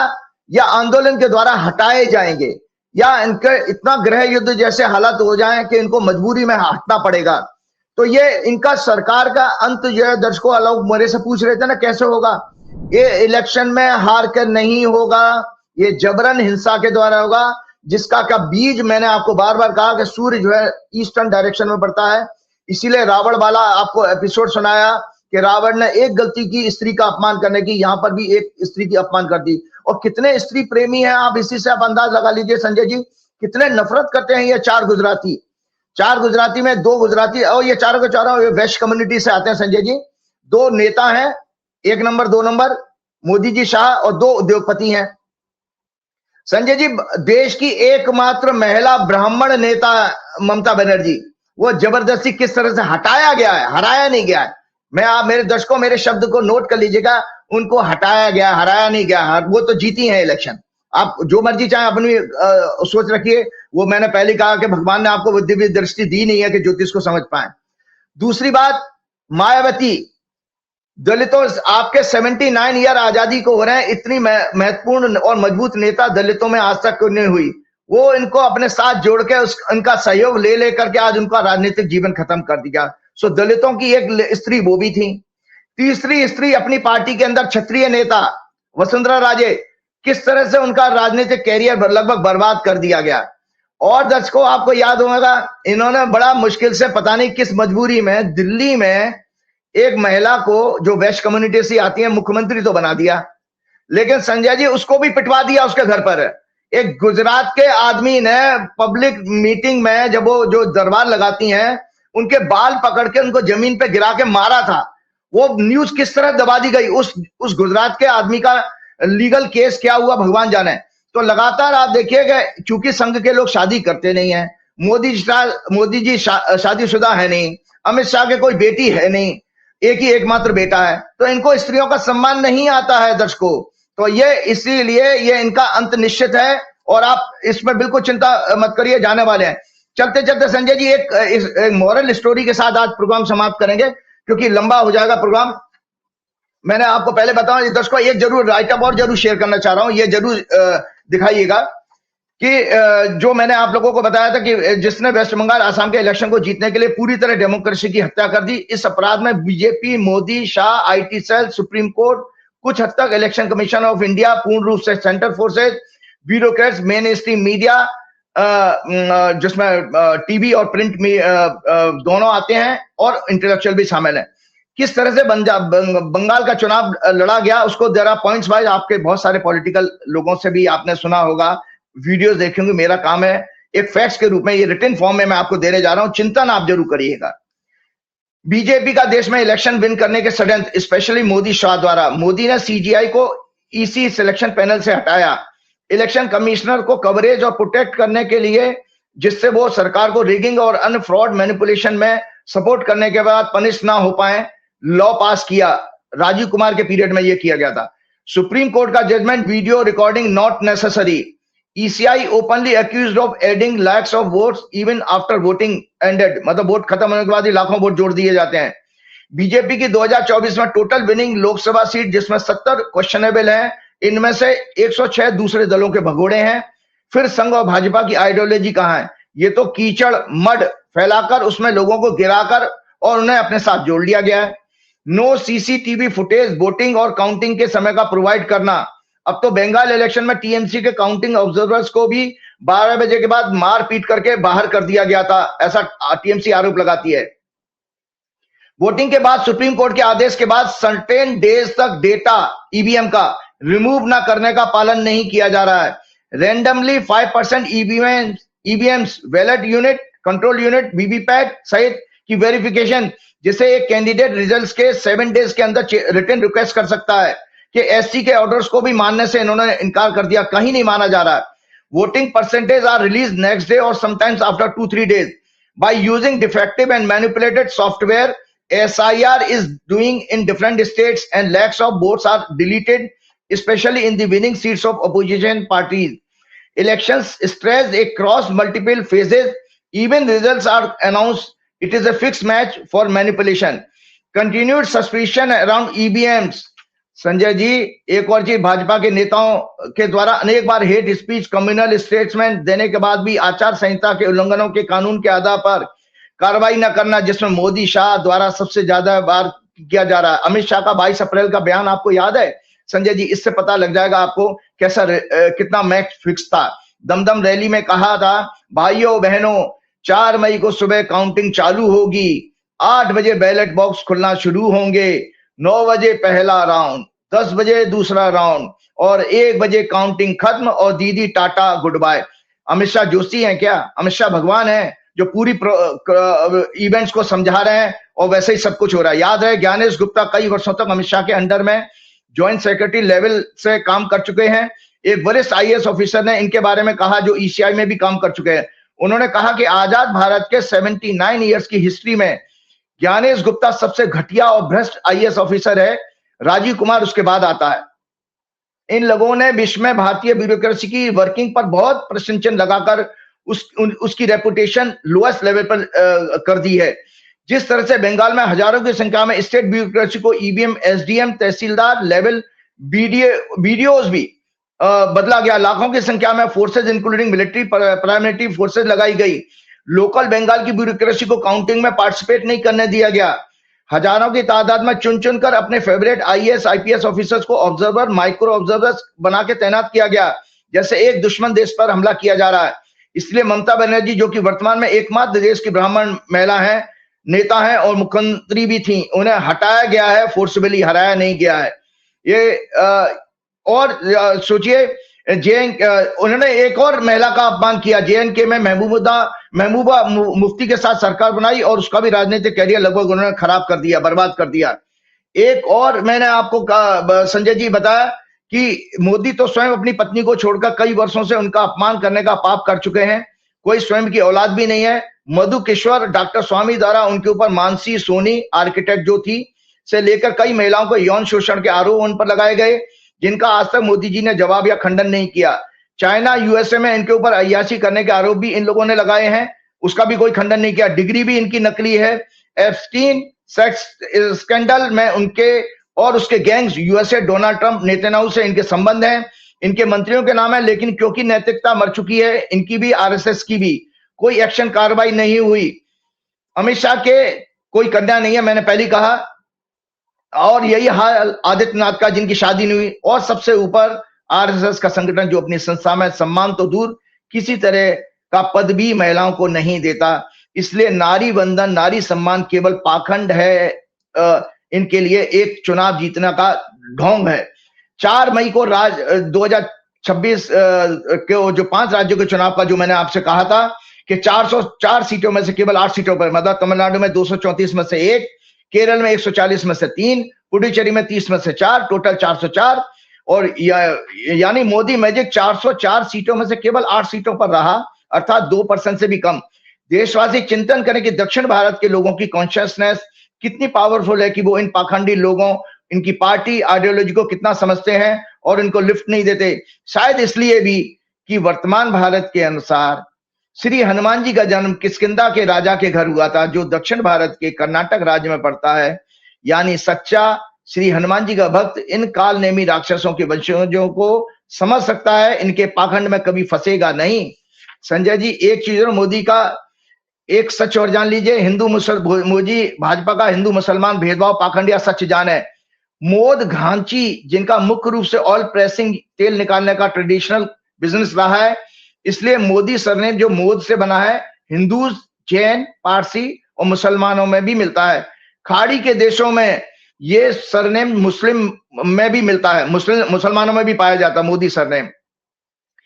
या आंदोलन के द्वारा हटाए जाएंगे, या इनके इतना गृह युद्ध जैसे हालात हो जाएं कि इनको मजबूरी में हटना पड़ेगा। तो ये इनका सरकार का अंत जो है, दर्शकों आलोक मेरे से पूछ रहे थे ना कैसे होगा, ये इलेक्शन में हार कर नहीं होगा, ये जबरन हिंसा के द्वारा होगा, जिसका का बीज मैंने आपको बार बार कहा कि सूर्य जो है ईस्टर्न डायरेक्शन में बढ़ता है। इसीलिए रावण वाला आपको एपिसोड सुनाया कि रावण ने एक गलती की स्त्री का अपमान करने की, यहां पर भी एक स्त्री की अपमान कर दी। और कितने स्त्री प्रेमी हैं आप इसी से आप अंदाज लगा लीजिए संजय जी, कितने नफरत करते हैं ये 4 गुजराती में 2 गुजराती, और ये चारों के चारों वेस्ट कम्युनिटी से आते हैं संजय जी। 2 नेता हैं, 1 नंबर 2 नंबर मोदी जी शाह, और 2 उद्योगपति हैं संजय जी। देश की एकमात्र महिला ब्राह्मण नेता ममता बनर्जी, वो जबरदस्ती किस तरह से हटाया गया है, हराया नहीं गया है। मैं आप मेरे दर्शकों मेरे शब्द को नोट कर लीजिएगा, उनको हटाया गया, हराया नहीं गया, वो तो जीती है इलेक्शन। आप जो मर्जी चाहे अपनी सोच रखिए, वो मैंने पहले कहा कि भगवान ने आपको दिव्य दृष्टि दी नहीं है कि ज्योतिष को समझ पाए। दूसरी बात, मायावती दलितों, आपके 79 ईयर आजादी को हो रहे हैं, इतनी महत्वपूर्ण और मजबूत नेता दलितों में आज तक नहीं हुई, वो इनको अपने साथ जोड़ के उनका सहयोग ले लेकर के आज उनका राजनीतिक जीवन खत्म कर दिया। सो दलितों की एक स्त्री वो भी थी। तीसरी स्त्री अपनी पार्टी के अंदर क्षत्रिय नेता वसुंधरा राजे, किस तरह से उनका राजनीतिक कैरियर लगभग बर्बाद कर दिया गया। और दर्शकों आपको याद होगा, इन्होंने बड़ा मुश्किल से पता नहीं किस मजबूरी में दिल्ली में एक महिला को जो वेस्ट कम्युनिटी से आती है मुख्यमंत्री तो बना दिया, लेकिन संजय जी उसको भी पिटवा दिया उसके घर पर। एक गुजरात के आदमी ने पब्लिक मीटिंग में जब वो जो दरबार लगाती हैं, उनके बाल पकड़ के उनको जमीन पे गिरा के मारा था। वो न्यूज किस तरह दबा दी गई, उस गुजरात के आदमी का लीगल केस क्या हुआ भगवान जाने। तो लगातार आप देखिएगा, क्योंकि संघ के लोग शादी करते नहीं है, मोदी जी शादीशुदा है नहीं, अमित शाह के कोई बेटी है नहीं, एक ही एकमात्र बेटा है, तो इनको स्त्रियों का सम्मान नहीं आता है दर्शकों। तो ये इसीलिए ये इनका अंत निश्चित है, और आप इसमें बिल्कुल चिंता मत करिए, जाने वाले हैं। चलते चलते संजय जी एक मॉरल स्टोरी के साथ आज प्रोग्राम समाप्त करेंगे, क्योंकि लंबा हो जाएगा प्रोग्राम। मैंने आपको पहले बताया दर्शकों, एक जरूर राइटअप और जरूर शेयर करना चाह रहा हूं, ये जरूर दिखाइएगा कि जो मैंने आप लोगों को बताया था कि जिसने वेस्ट बंगाल आसाम के इलेक्शन को जीतने के लिए पूरी तरह डेमोक्रेसी की हत्या कर दी, इस अपराध में BJP, Modi, Shah, IT cell, Supreme Court, कुछ हद तक इलेक्शन कमीशन ऑफ इंडिया, पूर्ण रूप से central forces, bureaucrats, main stream media जिसमें टीवी और प्रिंट में दोनों आते हैं, और इंटेलेक्चुअल भी शामिल है। किस तरह से बंगाल का चुनाव लड़ा गया उसको जरा पॉइंट्स वाइज आपके बहुत सारे पॉलिटिकल लोगों से भी आपने सुना होगा, वीडियोस देखेंगे। मेरा काम है एक फैक्ट्स के रूप में, ये रिटन फॉर्म में मैं आपको देने जा रहा हूं, चिंतन आप जरूर करिएगा। बीजेपी का देश में इलेक्शन विन करने के षड्यंत्र, स्पेशली मोदी शाह द्वारा। मोदी ने सीजीआई को ईसी सिलेक्शन पैनल से हटाया, इलेक्शन कमिश्नर को कवरेज और प्रोटेक्ट करने के लिए, जिससे वो सरकार को रिगिंग और अन्य फ्रॉड मैनिपुलेशन में सपोर्ट करने के बाद पनिश ना हो पाए, लॉ पास किया। राजीव कुमार के पीरियड में यह किया गया था। सुप्रीम कोर्ट का judgement, video recording not necessary. ECI openly accused of adding lakhs of votes even after voting ended, मतलब वोट खत्म होने के बाद ही लाखों वोट जोड़ दिए जाते हैं। बीजेपी की 2024 में टोटल विनिंग लोकसभा सीट, जिसमें 70 क्वेश्चनेबल हैं, इनमें से 106 दूसरे दलों के भगोड़े हैं। फिर संघ और भाजपा की आइडियोलॉजी कहां है? ये तो कीचड़ मड फैलाकर उसमें लोगों को गिराकर और उन्हें अपने साथ जोड़ लिया गया है। नो सीसीटीवी फुटेज वोटिंग और काउंटिंग के समय का प्रोवाइड करना। अब तो बंगाल इलेक्शन में टीएमसी के काउंटिंग ऑब्जर्वर्स को भी 12 बजे के बाद मार पीट करके बाहर कर दिया गया था, ऐसा टीएमसी आरोप लगाती है। वोटिंग के बाद सुप्रीम कोर्ट के आदेश के बाद सर्टेन डेज तक डेटा ईवीएम का रिमूव ना करने का पालन नहीं किया जा रहा है। Randomly 5% EVMs, ballot unit, control unit, VVPAT सहित की वेरिफिकेशन, जिसे एक कैंडिडेट रिजल्ट्स के 7 डेज के अंदर रिटन रिक्वेस्ट कर सकता है, कि एससी के ऑर्डर्स को भी मानने से इन्होंने इनकार कर दिया, कहीं नहीं माना जा रहा है। Voting percentage are release next day और sometimes after 2-3 days by using defective and manipulated software. SIR is doing in different states and lakhs of votes are deleted, especially in the winning seats of opposition parties. Elections stretched across multiple phases. Even results are announced. It is a fixed match for manipulation. Continued suspicion around EVMs. Sanjay ji, एक और चीज, भाजपा के नेताओं के द्वारा अनेक बार hate speech, communal statement देने के बाद भी आचार संहिता के उल्लंघनों के कानून के आधार पर कार्रवाई न करना, जिसमें मोदी शाह द्वारा सबसे ज्यादा बार किया जा रहा है। अमित शाह का 22 अप्रैल का बयान आपको याद है संजय जी? इससे पता लग जाएगा आपको कैसा कितना मैच फिक्स था। दमदम रैली में कहा था, भाइयों बहनों 4 मई को सुबह काउंटिंग चालू होगी, 8 बजे बैलेट बॉक्स खुलना शुरू होंगे, 9 बजे पहला राउंड, 10 बजे दूसरा राउंड और 1 बजे काउंटिंग खत्म और Didi tata goodbye. Amit Shah Joshi हैं क्या? अमित शाह भगवान है जो पूरी इवेंट्स को समझा रहे हैं और वैसे ही सब कुछ हो रहा है। याद है, ज्ञानेश गुप्ता कई वर्षों तक अमित शाह के अंडर में ज्वाइंट सेक्रेटरी लेवल से काम कर चुके हैं। एक वरिष्ठ आईएएस ऑफिसर ने इनके बारे में कहा, जो ईसीआई में भी काम कर चुके हैं। उन्होंने कहा कि आजाद भारत के 79 ईयर्स की हिस्ट्री में ज्ञानेश गुप्ता सबसे घटिया और भ्रष्ट आईएएस ऑफिसर है, राजीव कुमार उसके बाद आता है। इन लोगों ने विश्व में भारतीय ब्यूरोक्रेसी की वर्किंग पर बहुत प्रश्न चिन्ह लगाकर उसकी रेपुटेशन लोएस्ट लेवल पर कर दी है। जिस तरह से बंगाल में हजारों की संख्या में स्टेट ब्यूरोक्रेसी को ईवीएम, एसडीएम, तहसीलदार लेवल वीडियोस भी बदला गया, लाखों की संख्या में forces including military, paramilitary forces लगाई गई। लोकल बंगाल की ब्यूरोक्रेसी को काउंटिंग में पार्टिसिपेट नहीं करने दिया गया। हजारों की तादाद में चुन चुनकर अपने फेवरेट आईएएस, आईपीएस ऑफिसर्स को ऑब्जर्वर, माइक्रो ऑब्जर्वर्स बना के तैनात किया गया, जैसे एक दुश्मन देश पर हमला किया जा रहा है। इसलिए ममता बनर्जी, जो कि वर्तमान में एकमात्र देश की ब्राह्मण महिला है, नेता है और मुख्यमंत्री भी थी, उन्हें हटाया गया है, फोर्सबली हराया नहीं गया है। ये और सोचिए, उन्होंने एक और महिला का अपमान किया। जेएनके में महबूबा मुफ्ती के साथ सरकार बनाई और उसका भी राजनीतिक कैरियर लगभग उन्होंने खराब कर दिया, बर्बाद कर दिया। एक और मैंने आपको संजय जी बताया कि मोदी तो स्वयं अपनी पत्नी को छोड़कर कई वर्षों से उनका अपमान करने का पाप कर चुके हैं। कोई स्वयं की औलाद भी नहीं है। मधु किशोर, डॉक्टर स्वामी द्वारा उनके ऊपर मानसी सोनी आर्किटेक्ट जो थी से लेकर कई महिलाओं को यौन शोषण के आरोप उन पर लगाए गए, जिनका आज तक मोदी जी ने जवाब या खंडन नहीं किया। चाइना, यूएसए में इनके ऊपर अय्याशी करने के आरोप भी इन लोगों ने लगाए हैं, उसका भी कोई खंडन नहीं किया। डिग्री भी इनकी नकली है। एप्स्टीन सेक्स स्कैंडल में उनके और उसके gangs, USA, Donald Trump, Netanyahu से इनके संबंध हैं। इनके मंत्रियों के नाम है, लेकिन क्योंकि नैतिकता मर चुकी है, इनकी भी, आरएसएस की भी, कोई एक्शन कार्रवाई नहीं हुई। अमित शाह के कोई कन्या नहीं है, मैंने पहले कहा, और यही हाल आदित्यनाथ का, जिनकी शादी नहीं हुई। और सबसे ऊपर आरएसएस का संगठन, जो अपनी संस्था में सम्मान तो दूर, किसी तरह का पद भी महिलाओं को नहीं देता। इसलिए नारी वंदन, नारी सम्मान केवल पाखंड है, इनके लिए एक चुनाव जीतने का ढोंग है। 4 मई को 26 के जो 5 राज्यों के चुनाव का जो मैंने आपसे कहा था कि 404 सीटों में से केवल 8 सीटों पर, मतलब तमिलनाडु में 234 में से 1, केरल में 140 में से 3, पुडुचेरी में 30 में से 4, टोटल 404। और यानी मोदी मैजिक 404 सीटों में से केवल 8 सीटों पर रहा, अर्थात 2% से भी कम। देशवासी चिंतन करें कि दक्षिण भारत के लोगों की कॉन्शियसनेस कितनी पावरफुल है कि वो इन पाखंडी लोगों, इनकी पार्टी आइडियोलॉजी को कितना समझते हैं और इनको लिफ्ट नहीं देते। शायद इसलिए भी कि वर्तमान भारत के अनुसार श्री हनुमान जी का जन्म किष्किंधा के राजा के घर हुआ था, जो दक्षिण भारत के कर्नाटक राज्य में पड़ता है। यानी सच्चा श्री हनुमान जी का भक्त इन काल नेमी राक्षसों के वंशजों को समझ सकता है, इनके पाखंड में कभी फंसेगा नहीं। संजय जी, एक चीज और मोदी का एक सच और जान लीजिए, मोदी भाजपा का हिंदू मुसलमान भेदभाव पाखंड या सच जान है। मोद घांची, जिनका मुख्य रूप से ऑयल प्रेसिंग तेल निकालने का ट्रेडिशनल बिजनेस रहा है, इसलिए मोदी सरनेम जो मोद से बना है, हिंदू, जैन, पारसी और मुसलमानों में भी मिलता है। खाड़ी के देशों में ये सरनेम मुस्लिम में भी मिलता है, मुसलमानों में भी पाया जाता है मोदी सरनेम।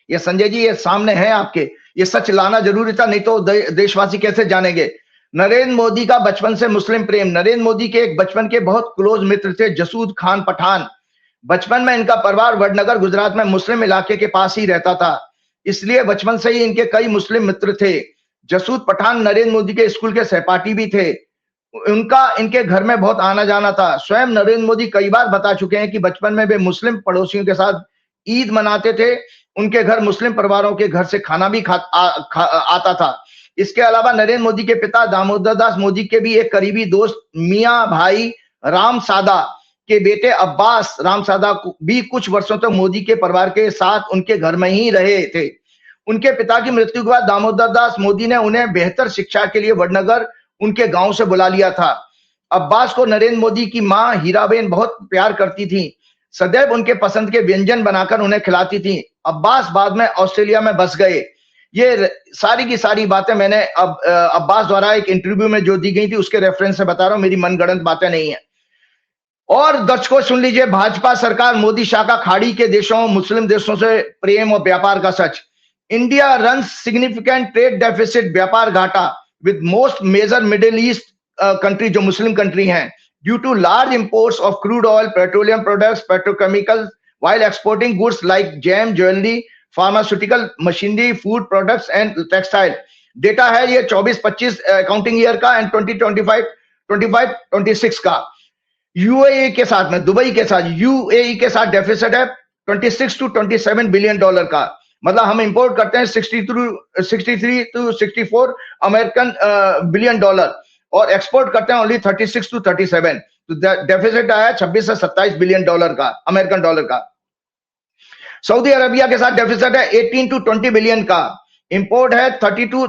ये संजय जी, ये सामने है आपके, ये सच लाना जरूरी था, नहीं तो देशवासी कैसे जानेंगे। नरेंद्र मोदी का बचपन से मुस्लिम प्रेम। नरेंद्र मोदी के एक बचपन के बहुत क्लोज मित्र थे जसूद खान पठान। बचपन में इनका परिवार वडनगर गुजरात में मुस्लिम इलाके के पास ही रहता था, इसलिए बचपन से ही इनके कई मुस्लिम मित्र थे। जसूद पठान नरेंद्र मोदी के स्कूल के सहपाठी भी थे। उनका इनके घर में बहुत आना जाना था। स्वयं नरेंद्र मोदी कई बार बता चुके हैं कि बचपन में वे मुस्लिम पड़ोसियों के साथ ईद मनाते थे। उनके घर मुस्लिम परिवारों के घर से खाना भी आता था। इसके अलावा नरेंद्र मोदी के पिता दामोदर दास मोदी के भी एक करीबी दोस्त मियां भाई रामसादा के बेटे अब्बास रामसादा भी कुछ वर्षों तक मोदी के परिवार के साथ उनके घर में ही रहे थे। उनके पिता की मृत्यु के बाद दामोदर दास मोदी ने उन्हें बेहतर शिक्षा के लिए वडनगर उनके गांव से बुला लिया था। अब्बास को नरेंद्र मोदी की मां हीराबेन बहुत प्यार करती थी, सदैव उनके पसंद के व्यंजन बनाकर उन्हें खिलाती थी। अब्बास बाद में ऑस्ट्रेलिया में बस गए। ये सारी की सारी बातें मैंने अब्बास द्वारा एक इंटरव्यू में जो दी गई थी उसके रेफरेंस से बता रहा हूं, मेरी मनगढ़ंत बातें नहीं है। और दर्शकों सुन लीजिए, भाजपा सरकार मोदी शाह का खाड़ी के देशों मुस्लिम देशों से प्रेम और व्यापार का सच। India run significant trade deficit, व्यापार घाटा with most major Middle East country जो मुस्लिम कंट्री हैं, due to large imports of crude oil, petroleum products, petrochemicals while exporting goods like jam, jewelry, pharmaceutical, machinery, food products and textile. Data है ये 24-25 accounting year का and 2025-26 का। UAE के साथ में, Dubai के साथ, यूएई के साथ डेफिसिट है 26 to 27 बिलियन डॉलर का। मतलब हम इंपोर्ट करते हैं 63 to 64 अमेरिकन बिलियन डॉलर और एक्सपोर्ट करते हैं ओनली 36 to 37। तो डेफिसिट आया 26 से 27 बिलियन डॉलर का, अमेरिकन डॉलर का। सऊदी अरबिया के साथ डेफिसिट है 18 to 20 बिलियन का, इंपोर्ट है 32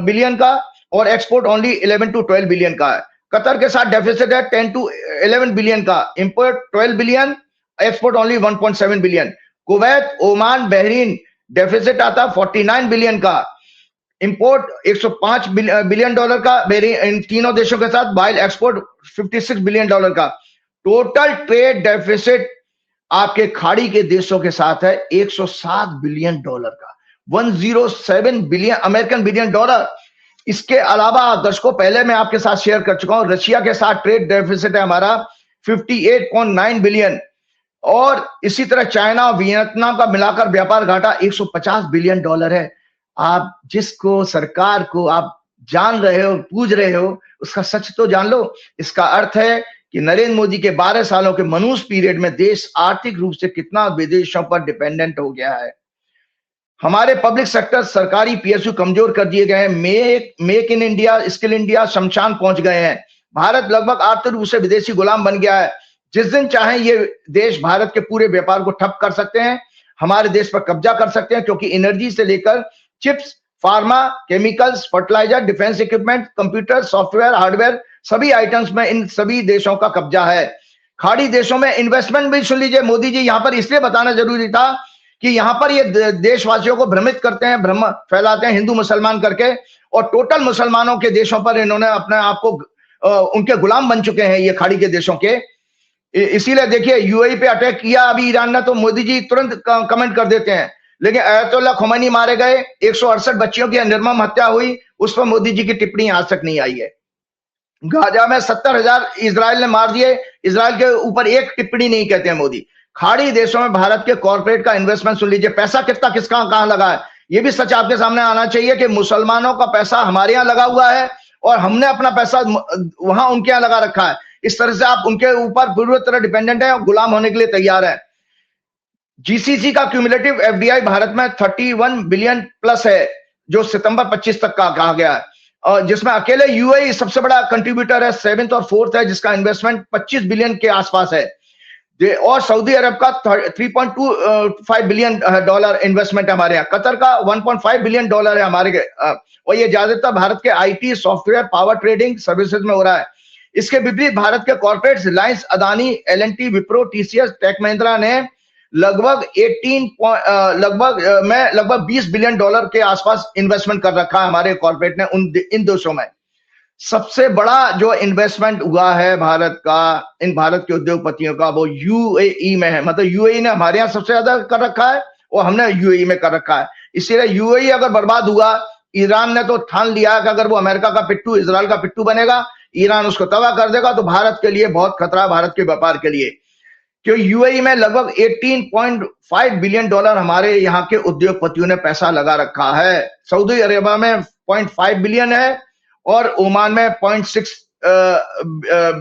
बिलियन का और एक्सपोर्ट ओनली 11 to 12 बिलियन का है। कतर के साथ डेफिसिट है 10 to 11 बिलियन का, import 12 billion, export only 1.7 billion. Kuwait, Oman, Bahrain deficit आता 49 बिलियन का, इंपोर्ट 105 बिलियन डॉलर का इन तीनों देशों के साथ, वाइल एक्सपोर्ट 56 बिलियन डॉलर का। टोटल ट्रेड डेफिसिट आपके खाड़ी के देशों के साथ है 107 बिलियन डॉलर का, 107 बिलियन अमेरिकन बिलियन डॉलर। इसके अलावा दर्शकों पहले मैं आपके साथ शेयर कर चुका हूं, रशिया के साथ ट्रेड डेफिसिट है हमारा 58.9 बिलियन और इसी तरह चाइना और वियतनाम का मिलाकर व्यापार घाटा 150 बिलियन डॉलर है। आप जिसको सरकार को आप जान रहे हो, पूछ रहे हो, उसका सच तो जान लो। इसका अर्थ है कि नरेंद्र मोदी के 12 सालों के मनुष्य पीरियड में देश आर्थिक रूप से कितना विदेशों पर डिपेंडेंट हो गया है। हमारे पब्लिक सेक्टर सरकारी पीएसयू कमजोर कर दिए गए हैं। Make in India, skill India शमशान पहुंच गए हैं। भारत लगभग आर्थिक रूप से विदेशी गुलाम बन गया है। जिस दिन चाहे ये देश भारत के पूरे व्यापार को ठप कर सकते हैं, हमारे देश पर कब्जा कर सकते हैं, क्योंकि एनर्जी से लेकर chips, pharma, chemicals, fertiliser, defence equipment, computer, software, hardware, सभी आइटम्स में इन सभी देशों का कब्जा है। खाड़ी देशों में इन्वेस्टमेंट भी सुन लीजिए, मोदी जी यहाँ पर इसलिए बताना जरूरी था कि यहाँ पर ये देशवासियों को भ्रमित करते हैं, भ्रम फैलाते हैं हिंदू मुसलमान करके, और टोटल मुसलमानों के देशों पर इन्होंने अपने आप को उनके गुलाम बन चुके हैं ये खाड़ी के देशों के। इसीलिए देखिए यूएई पे अटैक किया अभी ईरान ने, तो मोदी जी तुरंत कमेंट कर देते हैं। लेकिन अयतुल्ला खुमैनी मारे गए, 168 बच्चियों की निर्मम हत्या हुई, उस पर मोदी जी की टिप्पणी आज तक नहीं आई है। गाजा में 70,000 इजराइल ने मार दिए, इजराइल के ऊपर एक टिप्पणी नहीं कहते हैं मोदी। खाड़ी देशों में भारत के कॉर्पोरेट का इन्वेस्टमेंट सुन लीजिए, पैसा कितना किसका कहां लगा है, ये भी सच आपके सामने आना चाहिए कि मुसलमानों का पैसा हमारे यहां लगा हुआ है और हमने अपना पैसा वहां उनके यहां लगा रखा है। इस तरह से आप उनके ऊपर पूरी तरह डिपेंडेंट है और गुलाम होने के लिए तैयार है। जीसीसी का क्यूमुलेटिव एफडीआई भारत में 31 बिलियन प्लस है, जो सितंबर 25 तक का कहा गया है, और जिसमें अकेले यूएई सबसे बड़ा कंट्रीब्यूटर है, 7th और 4th है, जिसका इन्वेस्टमेंट 25 बिलियन के आसपास है। और सऊदी अरब का 3.25 बिलियन डॉलर इन्वेस्टमेंट है हमारे यहाँ, कतर का 1.5 बिलियन डॉलर है हमारे, और ये ज्यादातर भारत के IT, software, power trading services में हो रहा है। इसके विपरीत भारत के corporate Reliance, Adani, LNT, Wipro, TCS, Tech Mahindra ने लगभग 20 बिलियन डॉलर के आसपास इन्वेस्टमेंट कर रखा है हमारे कॉर्पोरेट ने इन देशों में। सबसे बड़ा जो इन्वेस्टमेंट हुआ है भारत का, इन भारत के उद्योगपतियों का, वो यूएई में है। मतलब यूएई ने हमारे यहाँ सबसे ज्यादा कर रखा है और हमने यूएई में कर रखा है। इसलिए यूएई अगर बर्बाद हुआ, ईरान ने तो ठान लिया कि अगर वो अमेरिका का पिट्ठू, इजराइल का पिट्ठू बनेगा, ईरान उसको तबाह कर देगा, तो भारत के लिए बहुत खतरा है, भारत के व्यापार के लिए। क्योंकि यूएई में लगभग 18.5 बिलियन डॉलर हमारे यहाँ के उद्योगपतियों ने पैसा लगा रखा है। सऊदी अरेबिया में 0.5 बिलियन है और ओमान में 0.6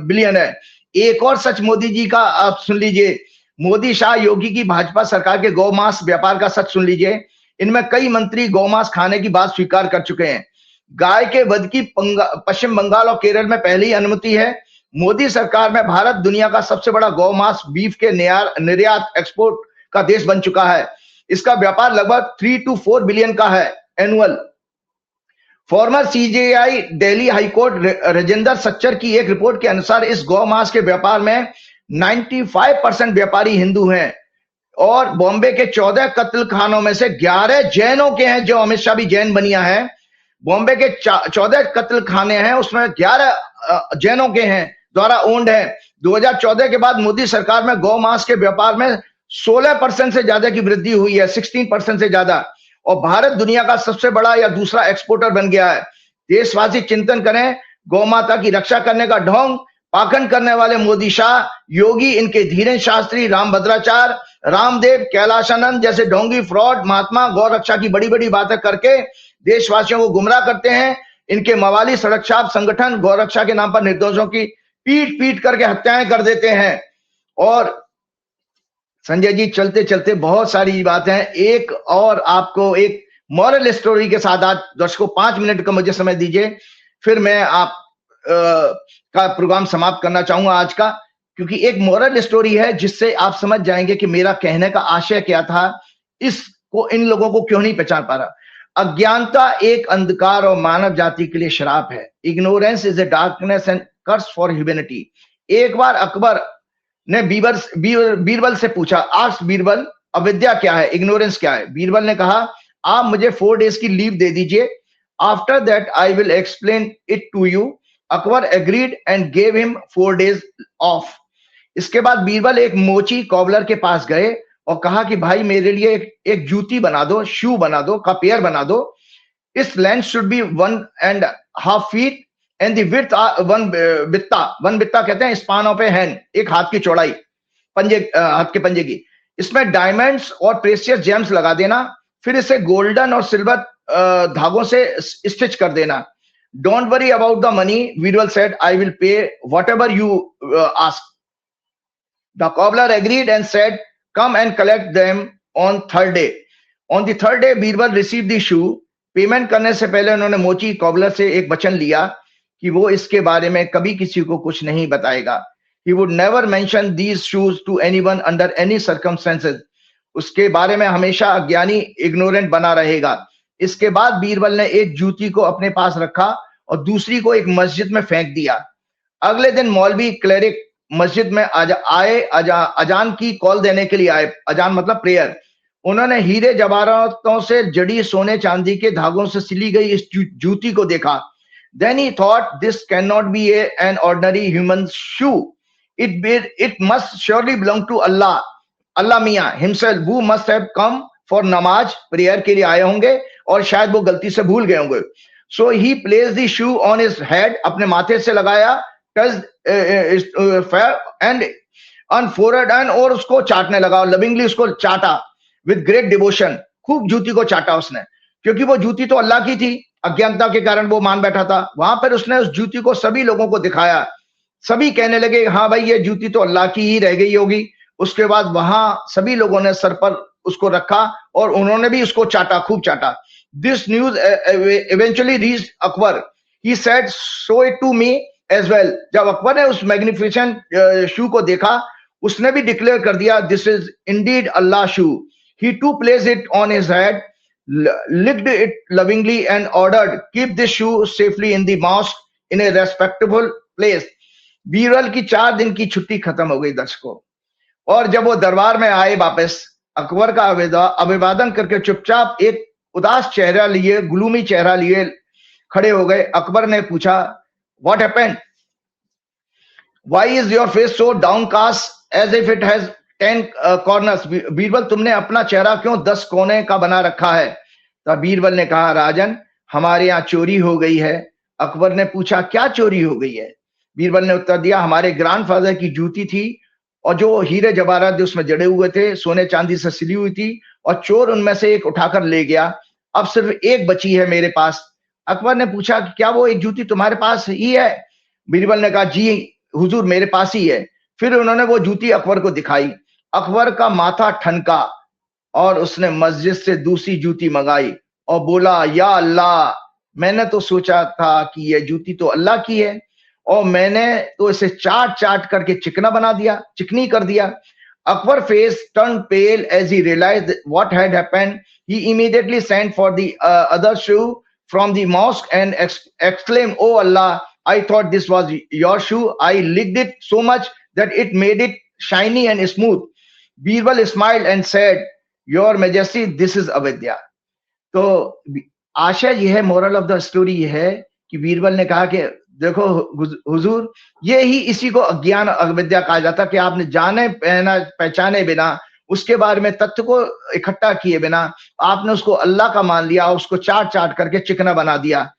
बिलियन है। एक और सच मोदी जी का आप सुन लीजिए, मोदी शाह योगी की भाजपा सरकार के गौमांस व्यापार का सच सुन लीजिए। इनमें कई मंत्री गौमांस खाने की बात स्वीकार कर चुके हैं। गाय के वध की पश्चिम बंगाल और केरल में पहले ही अनुमति है। मोदी सरकार में भारत दुनिया का सबसे बड़ा गौमांस बीफ के निर्यात एक्सपोर्ट का देश बन चुका है। इसका व्यापार लगभग 3 to 4 बिलियन का है annual. Farmer CJI Delhi high court Rajendra Sachar की एक रिपोर्ट के अनुसार इस गौमांस के व्यापार में 95% व्यापारी हिंदू हैं और बॉम्बे के 14 कत्ल खानों में से 11 जैनों के हैं, जो अमित शाह भी जैन बनिया है। बॉम्बे के 14 कत्ल खाने हैं, उसमें 11 जैनों के हैं, द्वारा ओन्ड है। 2014 के बाद मोदी सरकार में गौमांस के व्यापार में 16% से ज्यादा की वृद्धि हुई है, 16% से ज्यादा, और भारत दुनिया का सबसे बड़ा या दूसरा एक्सपोर्टर बन गया है। देशवासी चिंतन करें, गौ माता की रक्षा करने का ढोंग पाखंड करने वाले मोदी, शाह, योगी, इनके धीरेन्द्र शास्त्री, रामभद्राचार्य, रामदेव, कैलाशानंद जैसे ढोंगी फ्रॉड महात्मा गौ रक्षा की बड़ी बड़ी बातें करके देशवासियों को गुमराह करते हैं। इनके मवाली सड़क छाप संगठन गौ रक्षा के नाम पर निर्दोषों की पीट पीट करके हत्याएं कर देते हैं। और संजय जी चलते चलते बहुत सारी बातें हैं। एक और आपको एक मॉरल स्टोरी के साथ आज दर्शकों 5 मिनट का मुझे समय दीजिए, फिर मैं आप का प्रोग्राम समाप्त करना चाहूंगा आज का, क्योंकि एक मॉरल स्टोरी है जिससे आप समझ जाएंगे कि मेरा कहने का आशय क्या था, इसको इन लोगों को क्यों नहीं पहचान पा रहा। अज्ञानता एक अंधकार और मानव जाति के लिए श्राप है। Ignorance is a darkness and curse for humanity. एक बार अकबर ने बीरबल से पूछा, आस्क बीरबल, अविद्या क्या है, इग्नोरेंस क्या है। बीरबल ने कहा, आप मुझे 4 डेज की लीव दे दीजिए, after that I will explain it to you. Akbar agreed and gave him 4 days off. इसके बाद बीरबल एक मोची कॉबलर के पास गए और कहा कि भाई मेरे लिए एक जूती बना दो, शू बना दो, का पेयर बना दो। इस length should be 1.5 feet and the width 1 बित्ता। 1 बित्ता कहते हैं स्पान ऑफ ए हैंड, एक हाथ की चौड़ाई, हाथ के पंजे की। इसमें डायमंड्स और प्रेशियस जेम्स लगा देना, फिर इसे गोल्डन और सिल्वर धागों से स्टिच कर देना। Don't worry about the money, Birbal said, I will pay whatever you ask. The cobbler agreed and said, come and collect them on 3rd day. On the 3rd day, Birbal received the shoe. Payment करने से पहले उन्होंने मोची cobbler से एक वचन लिया कि वो इसके बारे में कभी किसी को कुछ नहीं बताएगा। He would never mention these shoes to anyone under any circumstances. उसके बारे में हमेशा अज्ञानी, इग्नोरेंट बना रहेगा। इसके बाद बीरबल ने एक जूती को अपने पास रखा और दूसरी को एक मस्जिद में फेंक दिया। अगले दिन मौलवी क्लेरिक मस्जिद में आए, अजान की कॉल देने के लिए आए। अजान मतलब प्रेयर। उन्होंने हीरे जवाहरातों से जड़ी सोने चांदी के धागों से सिली गई इस जूती को देखा। Then he thought this cannot be an ordinary human shoe. it must surely belong to Allah, Allah Miyan himself, who must have come for namaz, prayer के लिए आए होंगे और शायद वो गलती से भूल गए होंगे. So he placed the shoe on his head, अपने माथे से लगाया, and on forehead, and और उसको चाटने लगा, lovingly उसको चाटा with great devotion. खूब जूती को चाटा उसने, क्योंकि वो जूती तो अल्लाह की थी, अज्ञानता के कारण वो मान बैठा था. वहां पर उसने उस जूती को सभी लोगों को दिखाया. सभी कहने लगे हाँ भाई ये जूती तो अल्लाह की ही रह गई होगी. उसके बाद वहां सभी लोगों ने सर पर उसको रखा और उन्होंने भी उसको चाटा, खूब चाटा. This news eventually reached Akbar. He said, show it to me as well. जब अकबर ने उस मैग्निफिसेंट शू को देखा, उसने भी डिक्लेयर कर दिया, this is indeed Allah shoe. He too placed it on his head, licked it lovingly and ordered, keep this shoe safely in the mosque in a respectable place. Birbal की 4 दिन की छुट्टी खत्म हो गई दर्शकों, और जब वो दरबार में आए वापस, अकबर का अभिवादन करके चुपचाप एक उदास चेहरा लिए, ग्लूमी चेहरा लिए खड़े हो गए. अकबर ने पूछा, what happened, why is your face so downcast as if it has 10 corners. Birbal तुमने अपना चेहरा क्यों 10 कोने का बना रखा है. तो बीरबल ने कहा, राजन हमारे यहाँ चोरी हो गई है. अकबर ने पूछा, क्या चोरी हो गई है. बीरबल ने उत्तर दिया, हमारे ग्रैंडफादर की जूती थी और जो हीरे जवाहरात उसमें जड़े हुए थे, सोने चांदी से सिली हुई थी, और चोर उनमें से एक उठाकर ले गया. अब सिर्फ एक बची है मेरे पास. अकबर ने पूछा कि क्या वो एक जूती तुम्हारे पास ही है. बीरबल ने कहा, जी हुजूर मेरे पास ही है. फिर उन्होंने वो जूती अकबर को दिखाई. अकबर का माथा ठनका और उसने मस्जिद से दूसरी जूती मंगाई और बोला, या अल्लाह, मैंने तो सोचा था कि ये जूती तो अल्लाह की है और मैंने तो इसे चाट चाट करके चिकनी कर दिया. Akbar face turned pale as he realized what had happened. He immediately sent for the other shoe from the mosque and exclaimed, "Oh Allah, I thought this was your shoe. I licked it so much that it made it shiny and smooth." Birbal smiled and said, "Your Majesty, this is avidya." तो आशा ये है, moral of the story ये है कि बीरबल ने कहा कि देखो हुजूर, ये ही इसी को अज्ञान अविद्या कहा जाता, कि आपने जाने पहचाने बिना, उसके बारे में तथ्य को इकट्ठा किए बिना आपने उसको अल्लाह का मान लिया, उसको चाट चाट करके चिकना बना दिया.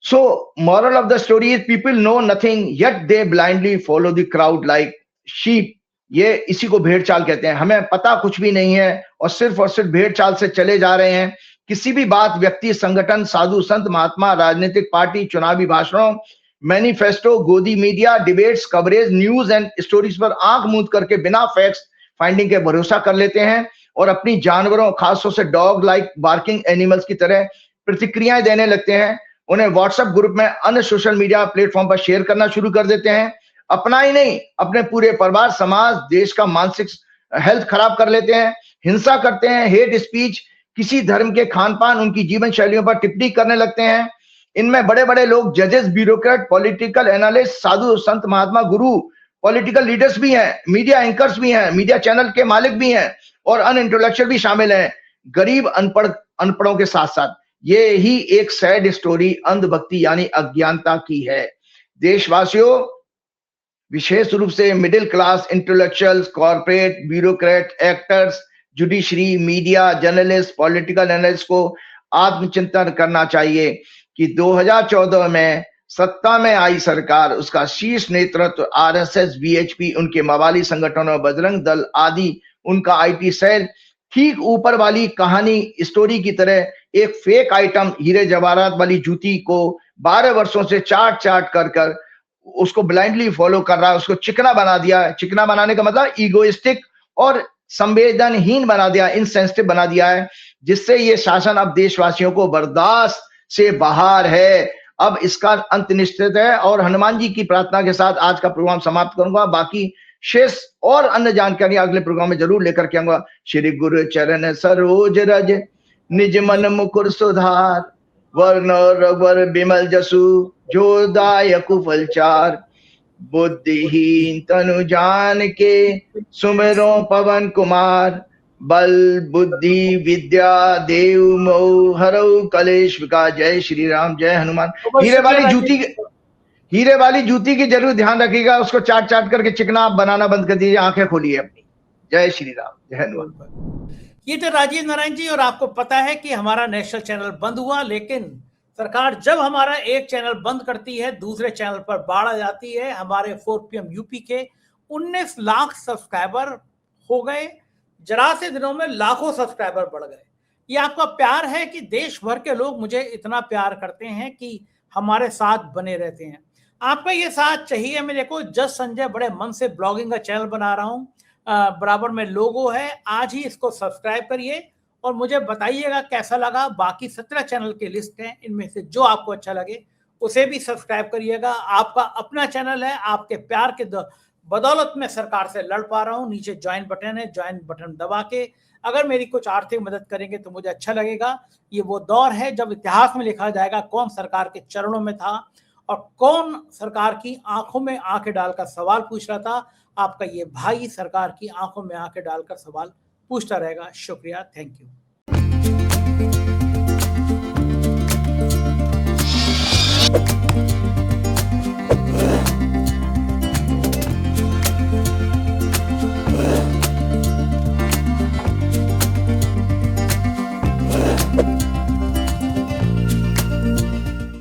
So moral of the story is, people know nothing yet they blindly follow the crowd like sheep. ये इसी को भेड़ चाल कहते हैं. हमें पता कुछ भी नहीं है और सिर्फ भेड़ चाल से चले जा रहे हैं. किसी भी बात, व्यक्ति, संगठन, साधु संत, महात्मा, राजनीतिक पार्टी, चुनावी भाषणों, मैनिफेस्टो, गोदी media, debates, coverage, news and stories पर आंख मूंद करके बिना फैक्ट्स फाइंडिंग के भरोसा कर लेते हैं और अपनी जानवरों, खासतौर से डॉग लाइक बार्किंग एनिमल्स की तरह प्रतिक्रियाएं देने लगते हैं. उन्हें व्हाट्सएप ग्रुप में, अन्य सोशल मीडिया प्लेटफॉर्म पर शेयर करना शुरू कर देते हैं. अपना ही नहीं, अपने पूरे परिवार, समाज, देश का मानसिक हेल्थ खराब कर लेते हैं. हिंसा करते हैं, हेट स्पीच, किसी धर्म के खान पान, उनकी जीवन शैलियों पर टिप्पणी करने लगते हैं. इनमें बड़े बड़े लोग, जजेस, ब्यूरोक्रेट, पॉलिटिकल एनालिस्ट, साधु संत, महात्मा, गुरु, पॉलिटिकल लीडर्स भी हैं, मीडिया एंकर्स भी हैं, मीडिया चैनल के मालिक भी हैं और अन इंटेलेक्चुअल भी शामिल हैं, गरीब अनपढ़ों के साथ साथ. ये ही एक सैड स्टोरी अंधभक्ति यानी अज्ञानता की है. देशवासियों, विशेष रूप से middle class, intellectuals, corporate, bureaucrat, actors, judiciary, media, journalist, political analyst को आत्मचिंतन करना चाहिए कि 2014 में सत्ता में आई सरकार, उसका शीर्ष नेतृत्व आरएसएस, वीएचपी, उनके मवाली संगठनों, बजरंग दल आदि, उनका आईटी सेल, ठीक ऊपर वाली कहानी स्टोरी की तरह एक फेक आइटम हीरे जवाहरात वाली जूती को 12 वर्षों से चाट चाट कर उसको ब्लाइंडली फॉलो कर रहा है. उसको चिकना बना दिया. चिकना बनाने का मतलब ईगोइस्टिक और संवेदनहीन बना दिया, इनसेंसिटिव बना दिया है, जिससे ये शासन अब देशवासियों को बर्दाश्त से बाहर है. अब इसका अंत निश्चित है. और हनुमान जी की प्रार्थना के साथ आज का प्रोग्राम समाप्त करूंगा. बाकी शेष और अन्य जानकारी अगले प्रोग्राम में जरूर लेकर के आऊंगा. श्री गुरु चरण सरोज रज, निज मन मुकुर सुधार, वर्ण रघुवर बिमल जसु, जो दायक फलचार. बुद्धिहीन तनु जान के सुमिरो पवन कुमार, बल बुद्धि विद्या देव मोह हरऊ कलेश विकार. जय श्री राम, जय हनुमान. हीरे वाली जूती की जरूर ध्यान रखिएगा, उसको चाट चाट करके चिकना आप बनाना बंद कर दीजिए, आंखें खोलिए अपनी। जय श्री राम, जय हनुमान। ये थे राजीव नारायण जी। और आपको पता है कि हमारा नेशनल चैनल बंद हुआ, लेकिन सरकार जब हमारा एक चैनल बंद करती है, दूसरे चैनल पर बाढ़ आ जाती है। हमारे 4PM यूपी के 19 लाख सब्सक्राइबर हो गए, जरा से दिनों में लाखों सब्सक्राइबर बढ़ गए। ये आपका प्यार है कि देश भर के लोग मुझे इतना प्यार करते हैं कि हमारे साथ बने रहते हैं। आपका ये साथ चाहिए मेरे को। जज संजय बड़े मन से ब्लॉगिंग का चैनल बना रहा हूँ, बराबर में लोगो है, आज ही इसको सब्सक्राइब करिए और मुझे बताइएगा कैसा लगा। बाकी 17 चैनल की लिस्ट है, इनमें से जो आपको अच्छा लगे उसे भी सब्सक्राइब करिएगा। आपका अपना चैनल है, आपके प्यार के बदौलत में सरकार से लड़ पा रहा हूं। नीचे ज्वाइन बटन है, ज्वाइन बटन दबा के अगर मेरी कुछ आर्थिक मदद करेंगे तो मुझे अच्छा लगेगा। ये वो दौर है जब इतिहास में लिखा जाएगा कौन सरकार के चरणों में था और कौन सरकार की आंखों में आंखें डालकर सवाल पूछ रहा था। आपका ये भाई सरकार की आंखों में आंखें डालकर सवाल पूछता रहेगा। शुक्रिया, थैंक यू।